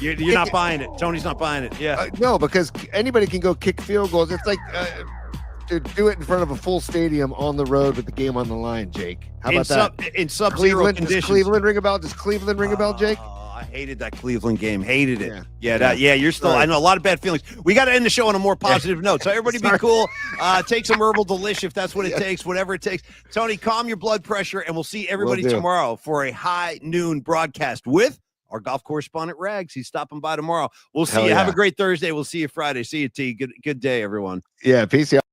You're not buying it. Tony's not buying it. Yeah. No, because anybody can go kick field goals. It's like to do it in front of a full stadium on the road with the game on the line, Jake. How about that? In sub-zero conditions. Does Cleveland ring a bell? Jake? I hated that Cleveland game. Hated it. You're still. Right. I know a lot of bad feelings. We got to end the show on a more positive note. So everybody be cool. Take some herbal delish if that's what it takes. Whatever it takes. Tony, calm your blood pressure, and we'll see everybody tomorrow for a high noon broadcast with our golf correspondent Rags. He's stopping by tomorrow. We'll see you. Have a great Thursday. We'll see you Friday. See you, T. Good day, everyone. Yeah. Peace out.